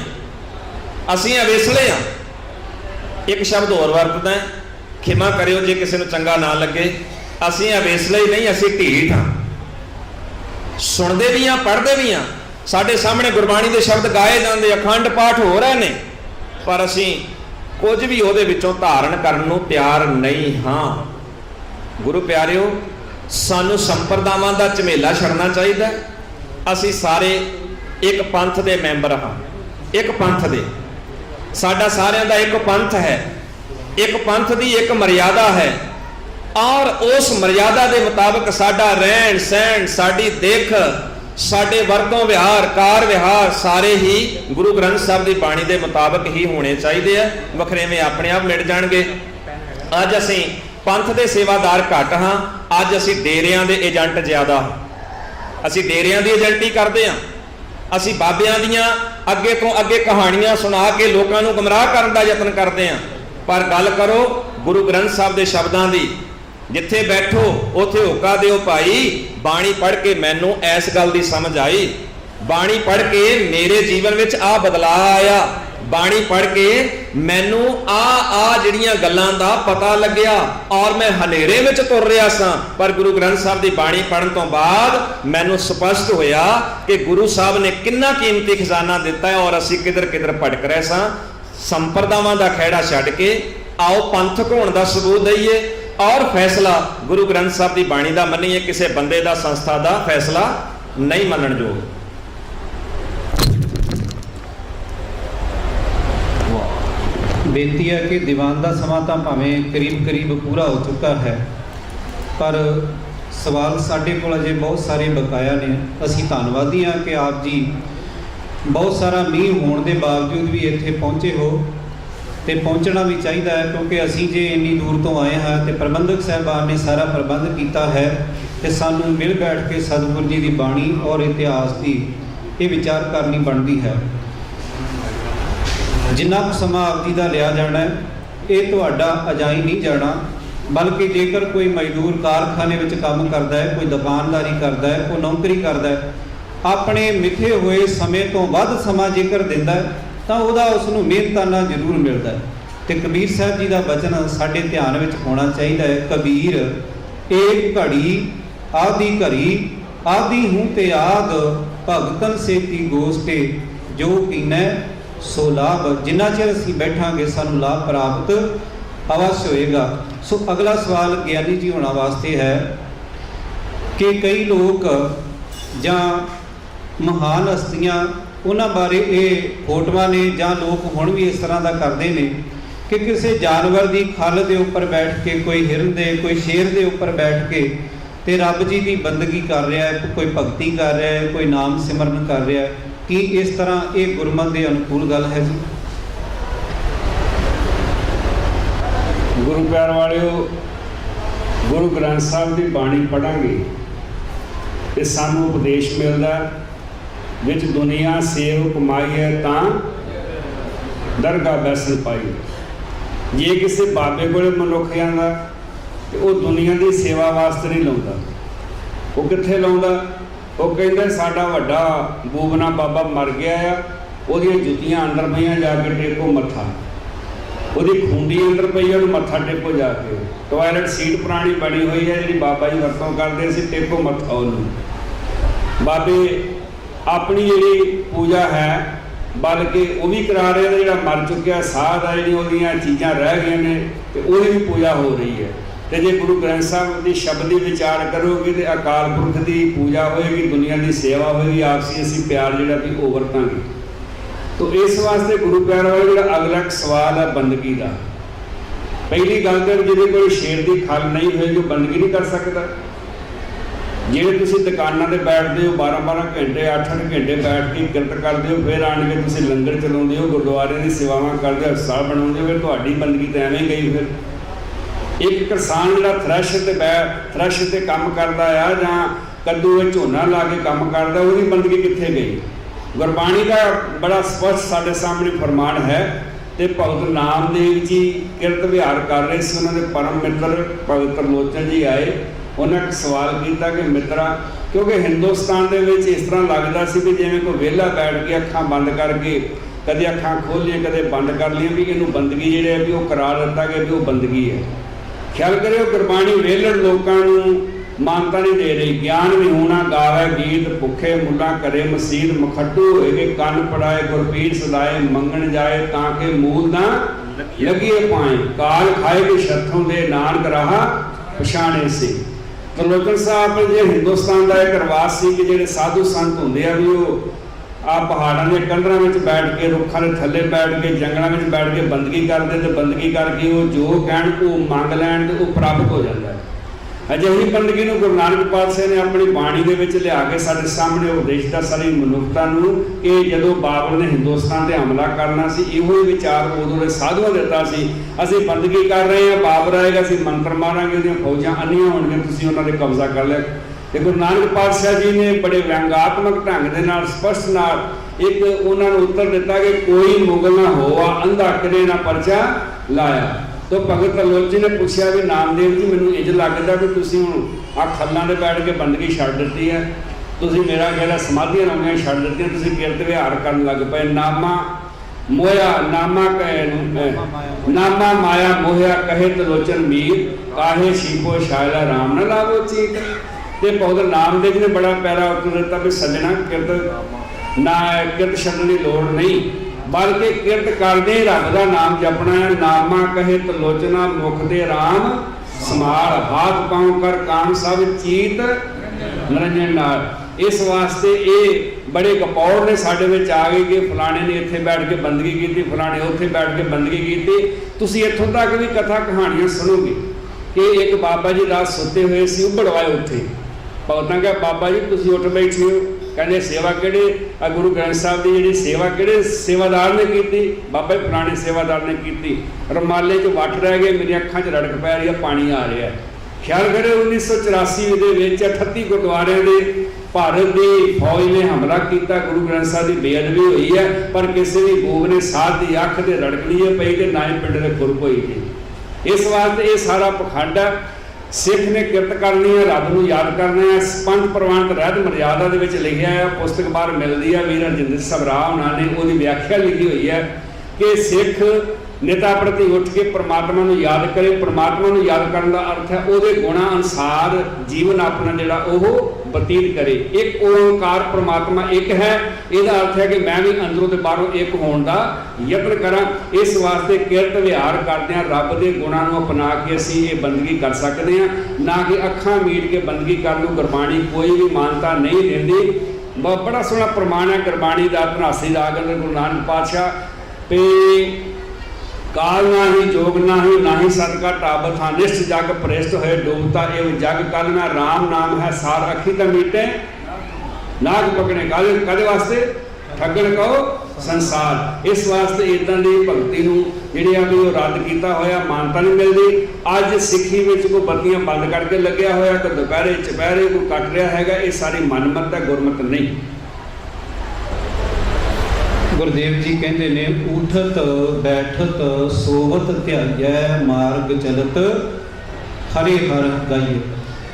Speaker 4: ਅਸੀਂ ਅਵੇਸਲੇ ਹਾਂ। ਇੱਕ ਸ਼ਬਦ ਹੋਰ ਵਰਤਦਾ, ਖਿਮਾ ਕਰਿਓ ਜੇ ਕਿਸੇ ਨੂੰ ਚੰਗਾ ਨਾ ਲੱਗੇ। ਅਸੀਂ ਅਵੇਸਲੇ ਹੀ ਨਹੀਂ, ਅਸੀਂ ਢੀਠ ਹਾਂ। ਸੁਣਦੇ ਵੀ ਹਾਂ, ਪੜ੍ਹਦੇ ਵੀ ਹਾਂ, ਸਾਡੇ ਸਾਹਮਣੇ ਗੁਰਬਾਣੀ ਦੇ ਸ਼ਬਦ ਗਾਏ ਜਾਂਦੇ, ਅਖੰਡ ਪਾਠ ਹੋ ਰਹੇ ਨੇ, ਪਰ ਅਸੀਂ ਕੁਝ ਵੀ ਉਹਦੇ ਵਿੱਚੋਂ ਧਾਰਨ ਕਰਨ ਨੂੰ ਤਿਆਰ ਨਹੀਂ ਹਾਂ। ਗੁਰੂ ਪਿਆਰਿਓ, ਸਾਨੂੰ ਸੰਪਰਦਾਵਾਂ ਦਾ ਝਮੇਲਾ ਛੱਡਣਾ ਚਾਹੀਦਾ। ਅਸੀਂ ਸਾਰੇ ਇੱਕ ਪੰਥ ਦੇ ਮੈਂਬਰ ਹਾਂ, ਇੱਕ ਪੰਥ ਦੇ। ਸਾਡਾ ਸਾਰਿਆਂ ਦਾ ਇੱਕ ਪੰਥ ਹੈ, ਇੱਕ ਪੰਥ ਦੀ ਇੱਕ ਮਰਿਆਦਾ ਹੈ। ਔਰ ਉਸ ਮਰਿਆਦਾ ਦੇ ਮੁਤਾਬਕ ਸਾਡਾ ਰਹਿਣ ਸਹਿਣ, ਸਾਡੀ ਦਿੱਖ, ਸਾਡੇ ਵਰਤੋਂ ਵਿਹਾਰ, ਕਾਰ ਵਿਹਾਰ ਸਾਰੇ ਹੀ ਗੁਰੂ ਗ੍ਰੰਥ ਸਾਹਿਬ ਦੀ ਬਾਣੀ ਦੇ ਮੁਤਾਬਕ ਹੀ ਹੋਣੇ ਚਾਹੀਦੇ ਆ। ਵੱਖਰੇਵੇਂ ਆਪਣੇ ਆਪ ਮਿਟ ਜਾਣਗੇ। ਅੱਜ ਅਸੀਂ ਪੰਥ ਦੇ ਸੇਵਾਦਾਰ ਘੱਟ ਹਾਂ, ਅੱਜ ਅਸੀਂ ਡੇਰਿਆਂ ਦੇ ਏਜੰਟ ਜ਼ਿਆਦਾ। ਅਸੀਂ ਡੇਰਿਆਂ ਦੀ ਏਜੰਟੀ ਕਰਦੇ ਹਾਂ। ਅਸੀਂ ਬਾਬਿਆਂ ਦੀਆਂ ਅੱਗੇ ਤੋਂ ਅੱਗੇ ਕਹਾਣੀਆਂ ਸੁਣਾ ਕੇ ਲੋਕਾਂ ਨੂੰ ਗੁੰਮਰਾਹ ਕਰਨ ਦਾ ਯਤਨ ਕਰਦੇ ਹਾਂ। ਪਰ ਗੱਲ ਕਰੋ ਗੁਰੂ ਗ੍ਰੰਥ ਸਾਹਿਬ ਦੇ ਸ਼ਬਦਾਂ ਦੀ। ਜਿੱਥੇ ਬੈਠੋ ਉੱਥੇ ਹੋਕਾ ਦਿਓ ਭਾਈ। ਬਾਣੀ ਪੜ੍ਹ ਕੇ ਮੈਨੂੰ ਇਸ ਗੱਲ ਦੀ ਸਮਝ ਆਈ, ਬਾਣੀ ਪੜ੍ਹ ਕੇ ਮੇਰੇ ਜੀਵਨ ਵਿੱਚ ਆ ਬਦਲਾਅ ਆਇਆ, ਬਾਣੀ ਪੜ੍ਹ ਕੇ ਮੈਨੂੰ ਆ ਜਿਹੜੀਆਂ ਗੱਲਾਂ ਦਾ ਪਤਾ ਲੱਗਿਆ। ਔਰ ਮੈਂ ਹਨੇਰੇ ਵਿੱਚ ਤੁਰ ਰਿਹਾ ਸਾਂ, ਪਰ ਗੁਰੂ ਗ੍ਰੰਥ ਸਾਹਿਬ ਦੀ ਬਾਣੀ ਪੜ੍ਹਨ ਤੋਂ ਬਾਅਦ ਮੈਨੂੰ ਸਪਸ਼ਟ ਹੋਇਆ ਕਿ ਗੁਰੂ ਸਾਹਿਬ ਨੇ ਕਿੰਨਾ ਕੀਮਤੀ ਖਜ਼ਾਨਾ ਦਿੱਤਾ ਹੈ ਔਰ ਅਸੀਂ ਕਿਧਰ ਕਿਧਰ ਭਟਕ ਰਹੇ ਸਾਂ। ਸੰਪਰਦਾਵਾਂ ਦਾ ਖਹਿੜਾ ਛੱਡ ਕੇ ਆਓ ਪੰਥਕ ਹੋਣ ਦਾ ਸਬੂਤ ਦਈਏ ਔਰ ਫੈਸਲਾ ਗੁਰੂ ਗ੍ਰੰਥ ਸਾਹਿਬ ਦੀ ਬਾਣੀ ਦਾ ਮੰਨੀਏ, ਕਿਸੇ ਬੰਦੇ ਦਾ, ਸੰਸਥਾ ਦਾ ਫੈਸਲਾ ਨਹੀਂ ਮੰਨਣਯੋਗ।
Speaker 1: ਬੇਨਤੀ ਹੈ ਕਿ ਦੀਵਾਨ ਦਾ ਸਮਾਂ ਤਾਂ ਭਾਵੇਂ ਕਰੀਬ ਪੂਰਾ ਹੋ ਚੁੱਕਾ ਹੈ, ਪਰ ਸਵਾਲ ਸਾਡੇ ਕੋਲ ਅਜੇ ਬਹੁਤ ਸਾਰੇ ਬਕਾਇਆ ਨੇ। ਅਸੀਂ ਧੰਨਵਾਦੀ ਹਾਂ ਕਿ ਆਪ ਜੀ ਬਹੁਤ ਸਾਰਾ ਮੀਂਹ ਹੋਣ ਦੇ ਬਾਵਜੂਦ ਵੀ ਇੱਥੇ ਪਹੁੰਚੇ ਹੋ, ਤੇ ਪਹੁੰਚਣਾ ਵੀ ਚਾਹੀਦਾ ਹੈ, ਕਿਉਂਕਿ ਅਸੀਂ ਜੇ ਇੰਨੀ ਦੂਰ ਤੋਂ ਆਏ ਹਾਂ ਤੇ ਪ੍ਰਬੰਧਕ ਸਾਹਿਬਾਨ ਨੇ ਸਾਰਾ ਪ੍ਰਬੰਧ ਕੀਤਾ ਹੈ ਤੇ ਸਾਨੂੰ ਮਿਲ ਬੈਠ ਕੇ ਸਤਿਗੁਰੂ ਜੀ ਦੀ ਬਾਣੀ ਔਰ ਇਤਿਹਾਸ ਦੀ ਇਹ ਵਿਚਾਰ ਕਰਨੀ ਬਣਦੀ ਹੈ। ਜਿੰਨਾ ਕੁ ਸਮਾਂ ਆਪ ਜੀ ਦਾ ਲਿਆ ਜਾਣਾ ਹੈ ਇਹ ਤੁਹਾਡਾ ਅਜਾਈ ਨਹੀਂ ਜਾਣਾ, ਬਲਕਿ ਜੇਕਰ ਕੋਈ ਮਜ਼ਦੂਰ ਕਾਰਖਾਨੇ ਵਿੱਚ ਕੰਮ ਕਰਦਾ ਹੈ, ਕੋਈ ਦੁਕਾਨਦਾਰੀ ਕਰਦਾ ਹੈ, ਕੋਈ ਨੌਕਰੀ ਕਰਦਾ ਹੈ, ਆਪਣੇ ਮਿੱਥੇ ਹੋਏ ਸਮੇਂ ਤੋਂ ਵੱਧ ਸਮਾਂ ਜੇਕਰ ਦਿੰਦਾ ਹੈ ਤਾਂ ਉਹਦਾ ਉਸ ਨੂੰ ਮਿਹਨਤਾਨਾ ਜ਼ਰੂਰ ਮਿਲਦਾ ਹੈ। ਤੇ ਕਬੀਰ ਸਾਹਿਬ ਜੀ ਦਾ ਬਚਨ ਸਾਡੇ ਧਿਆਨ ਵਿੱਚ ਹੋਣਾ ਚਾਹੀਦਾ ਹੈ। ਕਬੀਰ ਏਕ ਘੜੀ ਆਦੀ ਘੜੀ ਆਦੀ ਹੂੰ ਤੇ ਆਦ, ਭਗਤਨ ਸੇਤੀ ਗੋਸਟੇ ਜੋ ਕੀਨੈ ਸੋ ਲਾਭ। ਜਿੰਨਾ ਚਿਰ ਅਸੀਂ ਬੈਠਾਂਗੇ ਸਾਨੂੰ ਲਾਭ ਪ੍ਰਾਪਤ ਅਵश्य ਹੋਏਗਾ। ਸੋ ਅਗਲਾ ਸਵਾਲ ਗਿਆਨੀ ਜੀ ਹੋਣਾ ਵਾਸਤੇ ਹੈ ਕਿ ਕਈ ਲੋਕ ਜਾਂ ਮਹਾਨ ਹਸਤੀਆਂ, ਉਹਨਾਂ ਬਾਰੇ ਇਹ ਫੋਟੋਆਂ ਨੇ ਜਾਂ ਲੋਕ ਹੁਣ ਵੀ ਇਸ ਤਰ੍ਹਾਂ ਦਾ ਕਰਦੇ ਨੇ कि किसी जानवर की खल के उपर बैठ के, कोई हिरन दे, कोई शेर के उपर बैठ के ते रब जी की बंदगी कर रहा है, कोई भगती कर रहा है, कोई नाम सिमरन कर रहा है, कि इस तरह ये गुरमत के अनुकूल गल है जी?
Speaker 3: गुरु प्यार वालिओ, गुरु ग्रंथ साहब की बाणी पढ़ांगे तो सानू उपदेश मिलता, विच दुनिया सेव कमाई है तां दरगाह बैसन पाई। जे किसी बाबे को मनुख जाता तो वह दुनिया की सेवा वास्ते नहीं लाता, वो कित्थे लाउंदा? वो कहंदा साडा वड्डा बूबना बाबा मर गया आ, उहदियां जुत्तियां अंदर पईयां, जाके टेको मत्था, ਉਹਦੀ ਖੁੰਡੀ ਅੰਦਰ ਪਈ ਉਹਨੂੰ ਮੱਥਾ ਟੇਕੋ ਜਾ ਕੇ। ਟੋਇਲਟ ਸੀਟ ਪੁਰਾਣੀ ਬਣੀ ਹੋਈ ਹੈ ਜਿਹੜੀ ਬਾਬਾ ਜੀ ਵਰਤੋਂ ਕਰਦੇ ਸੀ, ਟੇਕੋ ਮੱਥਾ ਉਹਨੂੰ। ਬਾਬੇ ਆਪਣੀ ਜਿਹੜੀ ਪੂਜਾ ਹੈ ਬਲਕਿ ਉਹ ਵੀ ਕਰਾ ਰਹੇ ਨੇ, ਜਿਹੜਾ ਮਰ ਚੁੱਕਿਆ ਸਾਧ ਆ ਜਿਹੜੀ ਉਹਦੀਆਂ ਚੀਜ਼ਾਂ ਰਹਿ ਗਈਆਂ ਨੇ ਤੇ ਉਹਦੀ ਵੀ ਪੂਜਾ ਹੋ ਰਹੀ ਹੈ। ਤੇ ਜੇ ਗੁਰੂ ਗ੍ਰੰਥ ਸਾਹਿਬ ਦੀ ਸ਼ਬਦ ਦੀ ਵਿਚਾਰ ਕਰੋਗੇ ਤੇ ਅਕਾਲ ਪੁਰਖ ਦੀ ਪੂਜਾ ਹੋਏਗੀ, ਦੁਨੀਆ ਦੀ ਸੇਵਾ ਹੋਏਗੀ, ਆਪਸੀ ਅਸੀਂ ਪਿਆਰ ਜਿਹੜਾ ਵੀ ਉਹ ਵਰਤਾਂਗੇ। तो इस वास्ते गुरु प्यार वाले जो अगला सवाल है बंदगी का, पहली गल तो जिहदे कोई शेर की खल नहीं होएगी वो बंदगी नहीं कर सकता। जिहड़े तुसीं दुकानां ते बैठदे हो 12-12 घंटे 8-8 घंटे बैठ के किरत करदे हो, फिर आण के तुसीं लंगर चलाउंदे हो, गुरुद्वारे दी सेवावां करदे हो, हस्पताल बनाउंदे हो, फिर तुहाडी बंदगी तो एवें गई। फिर एक किसान जिहड़ा थ्रैश ते काम करदा आ जां कद्दू विच झोना ला के काम करदा, ਉਹਦੀ बंदगी कित्थे गई? गुरबाणी का बड़ा स्पष्ट साढ़े सामने फरमान है। तो भगत नामदेव जी किरत विहार कर रहे थे, उन्होंने परम मित्र भगत त्रिलोचन जी आए, उन्हें एक सवाल किया कि मित्रा, क्योंकि हिंदुस्तान के इस तरह लगता सी कि जिवें कोई वेला बैठ के अखां बंद करके कदे अखां खोलियां कदे बंद कर लिया, भी इनू बंदगी जिहड़ी भी वो करा दिता गया भी वो बंदगी है। ख्याल करियो गुरबाणी वेलड़ लोकां नूं मानता नहीं दे रही। ज्ञान विहूणा गावे गीत, भुखे मुला करे मसीद, मखट्टू होए कन पड़ाए गुरपीर सदाए, मंगण जाए ताकि मूल ना लगिए पाए, काल खाए के शत्रों दे नानक रहा पछाणे से। त्रिलोचन साहब जो हिंदुस्तान का एक रिवाज सी कि जिहड़े साधु संत होंदे आ भी वो आ पहाड़ों के कंधरां में बैठ के, रुखां के थल्ले बैठ के, जंगलों में बैठ के बंदगी करते, तो बंदगी करके वो जो कहण वो मंग लैण ते वो प्राप्त हो जाता है। अजिही बंदगी नूं गुरु नानक पातशाह ने अपनी बाणी दे विच लिया के साडे सामने उपदेश दा सारी मनुखता नूं कि जदों बाबर ने हिंदुस्तान ते हमला करना सी, इहो ही विचार उदों दे साधुआं दित्ता सी। असीं बंदगी कर रहे हां, बाबर आएगा, असीं मंत्र मारांगे, उहदियां फौजां अन्नियां होणगीਆਂ, तुसीं उहनां दे कब्जा कर लिया। ते गुरु नानक पातशाह जी ने बड़े व्यंगात्मक ढंग दे नाल स्पष्ट नाल एक उहनां नूं उत्तर दित्ता कि कोई मुगल ना होवा, अंधा किने ना परचा लाया। तो भगत त्रिलोचन ने पूछा भी नामदेव जी मैनूं इंज लगदा भी तुसीं हुण आ खल्लां ते बैठ के बंदगी छड्ड दित्ती है, तुसीं मेरा कहला समाधियां लाउणियां छड्ड दित्तियां, तुसीं किरत विहार करन लग पए। नामा मोया नामा माया मोहिया कहे त्रिलोचन मीर, काहे शीपो शायला राम न लावो चीत। ते भगत नामदेव ने बड़ा प्यारा उत्तर दित्ता भी सज्जणा किरत छड्डण दी लोड़ नहीं, बल्कि किरत करदे रब दा नाम जपना है। नामा कहे त्रिलोचना मुख दे राम समाल, हाथ पांव कर काम सब चीत निरंजन नाल। इस वास्ते ये बड़े गपौड़ ने साडे विच आ गए कि फलाने ने इत्थे बैठ के बंदगी कीती, फलाने उत्थे बैठ के बंदगी कीती। तुसीं इत्थों तक भी कथा कहानियां सुनोगे कि एक बाबा जी रात सुते हुए सी, उबड़वाए उठे, भगतां कहा बाबा जी तुसीं उठ बैठे हो, कहते सेवा किहड़े गुरु ग्रंथ साहब की जी सेवा किहड़े सेवादार ने की? बाबा जी फलाने सेवादार ने की। रमाले च वट रह गए, मेरी अखां च रड़क पै रही है, पानी आ रहा है। ख्याल करें 1984 के 38 गुरुद्वारे के भारत की फौज ने हमला किया, गुरु ग्रंथ साहब की बेअदबी हुई है, पर किसी भी बूब ने साध की अख से रड़क नहीं है पई, ना ही पिंड के खुरप हुई थी। इस वास्ते ये सारा पखंड है। सिख ने किरत करनी है, रब नूं याद करना है। पंथ प्रवानत रहत मर्यादा दे विच लिखिया है, पुस्तक बाहर मिलती है, वीर हरजिंदर सबरा उन्होंने उहदी व्याख्या लिखी हुई है कि सिख नेता प्रति उठ के परमात्मा नूं याद करे। परमात्मा नूं याद करने का अर्थ है उहदे गुणां अनुसार जीवन अपना जिहड़ा ओह बतीत करे। एक ओंकार परमात्मा एक है, इसका अर्थ है कि मैं भी अंदरों ते बाहरों एक होने का यत्न करा। इस वास्ते किरत विहार करदे रब के गुणां नूं अपना के असीं ये बंदगी कर सकते हैं, ना कि अखां मीट के बंदगी करन नूं गुरबाणी कोई भी मानता नहीं देंदी। बड़ा सोहना प्रमाण है गुरबाणी का, धनासी राग गुरु नानक पातशाह पे ਕਾਲ ਨਾਹੀ ਜੋਗ ਨਾਹੀ ਨਾਹੀ ਸਦਕਾ ਟਾਬ ਥਾਨਿਸ ਜਗ ਪ੍ਰੇਸਤ ਹੋਏ ਡੂਬਤਾ ਇਹ ਜਗ ਕਲ ਨਾ ਰਾਮ ਨਾਮ ਹੈ ਸਾਰ ਅੱਖੀ ਤਾਂ ਮੀਟੇ ਨਾਗ ਪਕੜੇ ਕਾਦੇ ਵਾਸਤੇ ਠੱਗਣ ਕਹੋ ਸੰਸਾਰ। ਇਸ ਵਾਸਤੇ ਇਦਾਂ ਦੀ ਭਗਤੀ ਨੂੰ ਜਿਹੜੀ ਆ ਵੀ ਉਹ ਰੱਦ ਕੀਤਾ ਹੋਇਆ, ਮਾਨਤਾ ਨਹੀਂ ਮਿਲਦੀ। ਅੱਜ ਸਿੱਖੀ ਵਿੱਚ ਕੋਈ ਬੱਤੀਆਂ ਬੰਦ ਕਰਕੇ ਲੱਗਿਆ ਹੋਇਆ, ਕੋਈ ਦੁਪਹਿਰੇ ਚੁਪਹਿਰੇ ਕੋਈ ਕੱਟ ਰਿਹਾ ਹੈਗਾ, ਇਹ ਸਾਰੀ ਮਨਮਤ ਹੈ, ਗੁਰਮਤ ਨਹੀਂ।
Speaker 1: ਗੁਰਦੇਵ ਜੀ ਕਹਿੰਦੇ ਨੇ ਉਠਤ ਬੈਠਤ ਸੋਵਤ ਧਿਆਇਐ ਮਾਰਗ ਚਲਤ ਹਰੇ ਹਰ ਗਾਈਏ।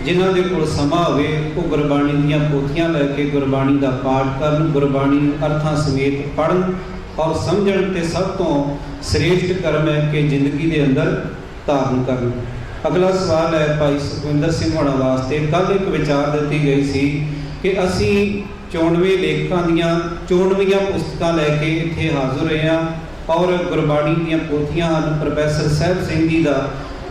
Speaker 1: ਜਿਨ੍ਹਾਂ ਦੇ ਕੋਲ ਸਮਾਂ ਹੋਵੇ ਉਹ ਗੁਰਬਾਣੀ ਦੀਆਂ ਪੋਥੀਆਂ ਲੈ ਕੇ ਗੁਰਬਾਣੀ ਦਾ ਪਾਠ ਕਰਨ, ਗੁਰਬਾਣੀ ਨੂੰ ਅਰਥਾਂ ਸਮੇਤ ਪੜ੍ਹਨ ਔਰ ਸਮਝਣ, ਤੇ ਸਭ ਤੋਂ ਸ੍ਰੇਸ਼ਟ ਕਰਮ ਹੈ ਕਿ ਜ਼ਿੰਦਗੀ ਦੇ ਅੰਦਰ ਧਾਰਨ ਕਰਨ। ਅਗਲਾ ਸਵਾਲ ਹੈ ਭਾਈ ਸੁਖਵਿੰਦਰ ਸਿੰਘ ਹੋਣਾ ਵਾਸਤੇ। ਕੱਲ੍ਹ ਇੱਕ ਵਿਚਾਰ ਦਿੱਤੀ ਗਈ ਸੀ ਕਿ ਅਸੀਂ 94 ਲੇਖਕਾਂ ਦੀਆਂ 94 ਪੁਸਤਕਾਂ ਲੈ ਕੇ ਇੱਥੇ ਹਾਜ਼ਰ ਹੋਏ ਹਾਂ ਔਰ ਗੁਰਬਾਣੀ ਦੀਆਂ ਪੋਥੀਆਂ ਹਨ। ਪ੍ਰੋਫੈਸਰ ਸਾਹਿਬ ਸਿੰਘ ਜੀ ਦਾ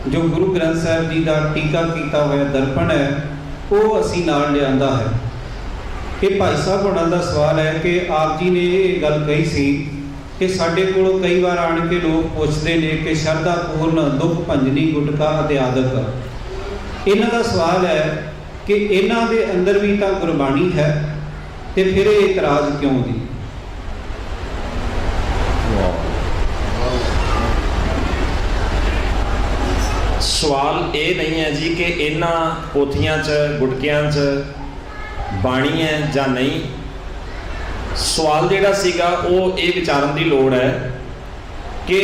Speaker 1: ਜੋ ਗੁਰੂ ਗ੍ਰੰਥ ਸਾਹਿਬ ਜੀ ਦਾ ਟੀਕਾ ਕੀਤਾ ਹੋਇਆ ਦਰਪਣ ਹੈ ਉਹ ਅਸੀਂ ਨਾਲ ਲਿਆਂਦਾ ਹੈ। ਇਹ ਭਾਈ ਸਾਹਿਬ ਹੋਣਾ ਦਾ ਸਵਾਲ ਹੈ ਕਿ ਆਪ ਜੀ ਨੇ ਇਹ ਗੱਲ ਕਹੀ ਸੀ ਕਿ ਸਾਡੇ ਕੋਲ ਕਈ ਵਾਰ ਆਣ ਕੇ ਲੋਕ ਪੁੱਛਦੇ ਨੇ ਕਿ ਸ਼ਰਧਾ ਪੂਰਨ ਦੁੱਖ ਭੰਜਨੀ ਗੁਟਕਾ ਅਤੇ ਆਦਿਕ। ਇਹਨਾਂ ਦਾ ਸਵਾਲ ਹੈ ਕਿ ਇਹਨਾਂ ਦੇ ਅੰਦਰ ਵੀ ਤਾਂ ਗੁਰਬਾਣੀ ਹੈ ਤੇ ਫਿਰ ਇਹ ਇਤਰਾਜ਼ ਕਿਉਂ ਦੀ?
Speaker 2: ਸਵਾਲ ਇਹ ਨਹੀਂ ਹੈ ਜੀ ਕਿ ਇਹਨਾਂ ਪੋਥੀਆਂ 'ਚ ਗੁਟਕਿਆਂ 'ਚ ਬਾਣੀ ਹੈ ਜਾਂ ਨਹੀਂ। ਸਵਾਲ ਜਿਹੜਾ ਸੀਗਾ ਉਹ ਇਹ ਵਿਚਾਰਨ ਦੀ ਲੋੜ ਹੈ ਕਿ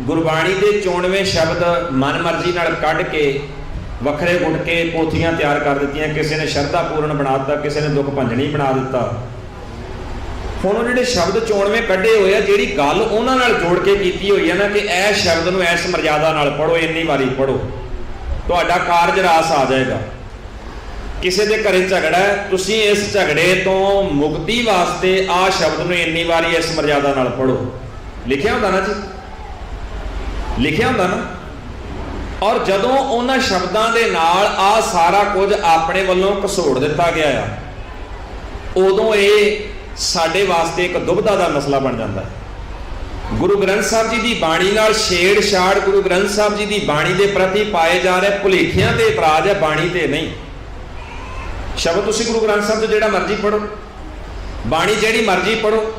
Speaker 2: ਗੁਰਬਾਣੀ ਦੇ 94 ਸ਼ਬਦ ਮਨਮਰਜ਼ੀ ਨਾਲ ਕੱਢ ਕੇ ਵੱਖਰੇ ਗੁਟਕੇ ਪੋਥੀਆਂ ਤਿਆਰ ਕਰ ਦਿੱਤੀਆਂ। ਕਿਸੇ ਨੇ ਸ਼ਰਧਾ ਪੂਰਨ ਬਣਾ ਦਿੱਤਾ, ਕਿਸੇ ਨੇ ਦੁੱਖ ਭੰਜਣੀ ਬਣਾ ਦਿੱਤਾ। ਹੁਣ ਉਹ ਜਿਹੜੇ ਸ਼ਬਦ 94 ਕੱਢੇ ਹੋਏ ਆ, ਜਿਹੜੀ ਗੱਲ ਉਹਨਾਂ ਨਾਲ ਜੋੜ ਕੇ ਕੀਤੀ ਹੋਈ ਹੈ ਨਾ ਕਿ ਇਹ ਸ਼ਬਦ ਨੂੰ ਇਸ ਮਰਜ਼ਾਦਾ ਨਾਲ ਪੜ੍ਹੋ, ਇੰਨੀ ਵਾਰੀ ਪੜ੍ਹੋ, ਤੁਹਾਡਾ ਕਾਰਜ ਰਾਸ ਆ ਜਾਏਗਾ। ਕਿਸੇ ਦੇ ਘਰੇ ਝਗੜਾ ਹੈ, ਤੁਸੀਂ ਇਸ ਝਗੜੇ ਤੋਂ ਮੁਕਤੀ ਵਾਸਤੇ ਆਹ ਸ਼ਬਦ ਨੂੰ ਇੰਨੀ ਵਾਰੀ ਇਸ ਮਰਜ਼ਾਦਾ ਨਾਲ ਪੜ੍ਹੋ। ਲਿਖਿਆ ਹੁੰਦਾ ਨਾ ਜੀ, ਲਿਖਿਆ ਹੁੰਦਾ ਨਾ। ਔਰ ਜਦੋਂ ਉਹਨਾਂ ਸ਼ਬਦਾਂ ਦੇ ਨਾਲ ਆਹ ਸਾਰਾ ਕੁਝ ਆਪਣੇ ਵੱਲੋਂ ਘਸੋੜ ਦਿੱਤਾ ਗਿਆ ਆ, ਉਦੋਂ ਇਹ ਸਾਡੇ ਵਾਸਤੇ ਇੱਕ ਦੁਬਿਧਾ ਦਾ ਮਸਲਾ ਬਣ ਜਾਂਦਾ ਹੈ। ਗੁਰੂ ਗ੍ਰੰਥ ਸਾਹਿਬ ਜੀ ਦੀ ਬਾਣੀ ਨਾਲ ਛੇੜਛਾੜ, ਗੁਰੂ ਗ੍ਰੰਥ ਸਾਹਿਬ ਜੀ ਦੀ ਬਾਣੀ ਦੇ ਪ੍ਰਤੀ ਪਾਏ ਜਾ ਰਹੇ ਭੁਲੇਖਿਆਂ ਤੇ ਇਤਰਾਜ਼ ਹੈ, ਬਾਣੀ ਤੇ ਨਹੀਂ। ਸ਼ਬਦ ਤੁਸੀਂ ਗੁਰੂ ਗ੍ਰੰਥ ਸਾਹਿਬ ਤੋਂ ਜਿਹੜਾ ਮਰਜ਼ੀ ਪੜ੍ਹੋ, ਬਾਣੀ ਜਿਹੜੀ ਮਰਜ਼ੀ ਪੜ੍ਹੋ,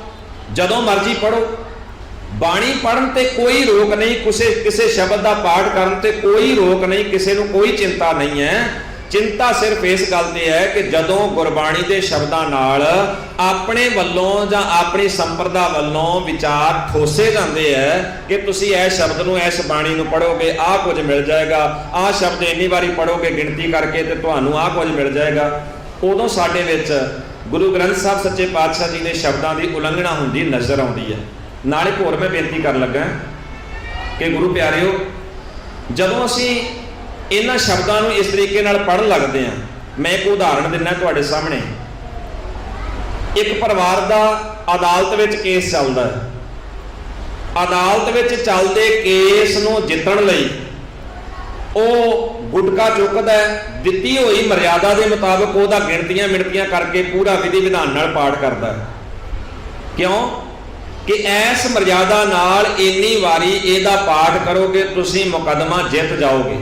Speaker 2: ਜਦੋਂ ਮਰਜ਼ੀ ਪੜ੍ਹੋ। ਬਾਣੀ ਪੜ੍ਹਨ ਤੇ ਕੋਈ ਰੋਕ ਨਹੀਂ, ਕਿਸੇ ਸ਼ਬਦ ਦਾ ਪਾਠ ਕਰਨ ਤੇ ਕੋਈ ਰੋਕ ਨਹੀਂ, ਕਿਸੇ ਨੂੰ ਕੋਈ ਚਿੰਤਾ ਨਹੀਂ ਹੈ। ਚਿੰਤਾ ਸਿਰਫ ਇਸ ਗੱਲ ਤੇ ਹੈ ਕਿ ਜਦੋਂ ਗੁਰਬਾਣੀ ਦੇ ਸ਼ਬਦਾਂ ਨਾਲ ਆਪਣੇ ਵੱਲੋਂ ਜਾਂ ਆਪਣੀ ਸੰਪਰਦਾ ਵੱਲੋਂ ਵਿਚਾਰ ਠੋਸੇ ਜਾਂਦੇ ਹੈ ਕਿ ਤੁਸੀਂ ਇਸ ਸ਼ਬਦ ਨੂੰ, ਇਸ ਬਾਣੀ ਨੂੰ ਪੜ੍ਹੋਗੇ ਆਹ ਕੁਝ ਮਿਲ ਜਾਏਗਾ, ਆਹ ਸ਼ਬਦ ਇੰਨੀ ਵਾਰੀ ਪੜ੍ਹੋਗੇ ਗਿਣਤੀ ਕਰਕੇ ਤੇ ਤੁਹਾਨੂੰ ਆਹ ਕੁਝ ਮਿਲ ਜਾਏਗਾ, ਉਦੋਂ ਸਾਡੇ ਵਿੱਚ ਗੁਰੂ ਗ੍ਰੰਥ ਸਾਹਿਬ ਸੱਚੇ ਪਾਤਸ਼ਾਹ ਜੀ ਦੇ ਸ਼ਬਦਾਂ ਦੀ ਉਲੰਘਣਾ ਹੁੰਦੀ ਨਜ਼ਰ ਆਉਂਦੀ ਹੈ। ਨਾਲੇ ਹੋਰ ਮੈਂ ਬੇਨਤੀ ਕਰਨ ਲੱਗਾ ਕਿ ਗੁਰੂ ਪਿਆਰਿਓ, ਜਦੋਂ ਅਸੀਂ ਇਹਨਾਂ ਸ਼ਬਦਾਂ ਨੂੰ ਇਸ ਤਰੀਕੇ ਨਾਲ ਪੜ੍ਹਨ ਲੱਗਦੇ ਹਾਂ, ਮੈਂ ਇੱਕ ਉਦਾਹਰਣ ਦਿੰਦਾ ਤੁਹਾਡੇ ਸਾਹਮਣੇ। ਇੱਕ ਪਰਿਵਾਰ ਦਾ ਅਦਾਲਤ ਵਿੱਚ ਕੇਸ ਚੱਲਦਾ ਹੈ। ਅਦਾਲਤ ਵਿੱਚ ਚੱਲਦੇ ਕੇਸ ਨੂੰ ਜਿੱਤਣ ਲਈ ਉਹ ਗੁਟਕਾ ਚੁੱਕਦਾ ਹੈ, ਦਿੱਤੀ ਹੋਈ ਮਰਿਆਦਾ ਦੇ ਮੁਤਾਬਕ ਉਹਦਾ ਗਿਣਤੀਆਂ ਮਿਣਤੀਆਂ ਕਰਕੇ ਪੂਰਾ ਵਿਧੀ ਵਿਧਾਨ ਨਾਲ ਪਾਠ ਕਰਦਾ ਹੈ। ਕਿਉਂ ਕਿ ਇਸ ਮਰਿਆਦਾ ਨਾਲ ਇੰਨੀ ਵਾਰੀ ਇਹਦਾ ਪਾਠ ਕਰੋਗੇ ਤੁਸੀਂ ਮੁਕੱਦਮਾ ਜਿੱਤ ਜਾਓਗੇ।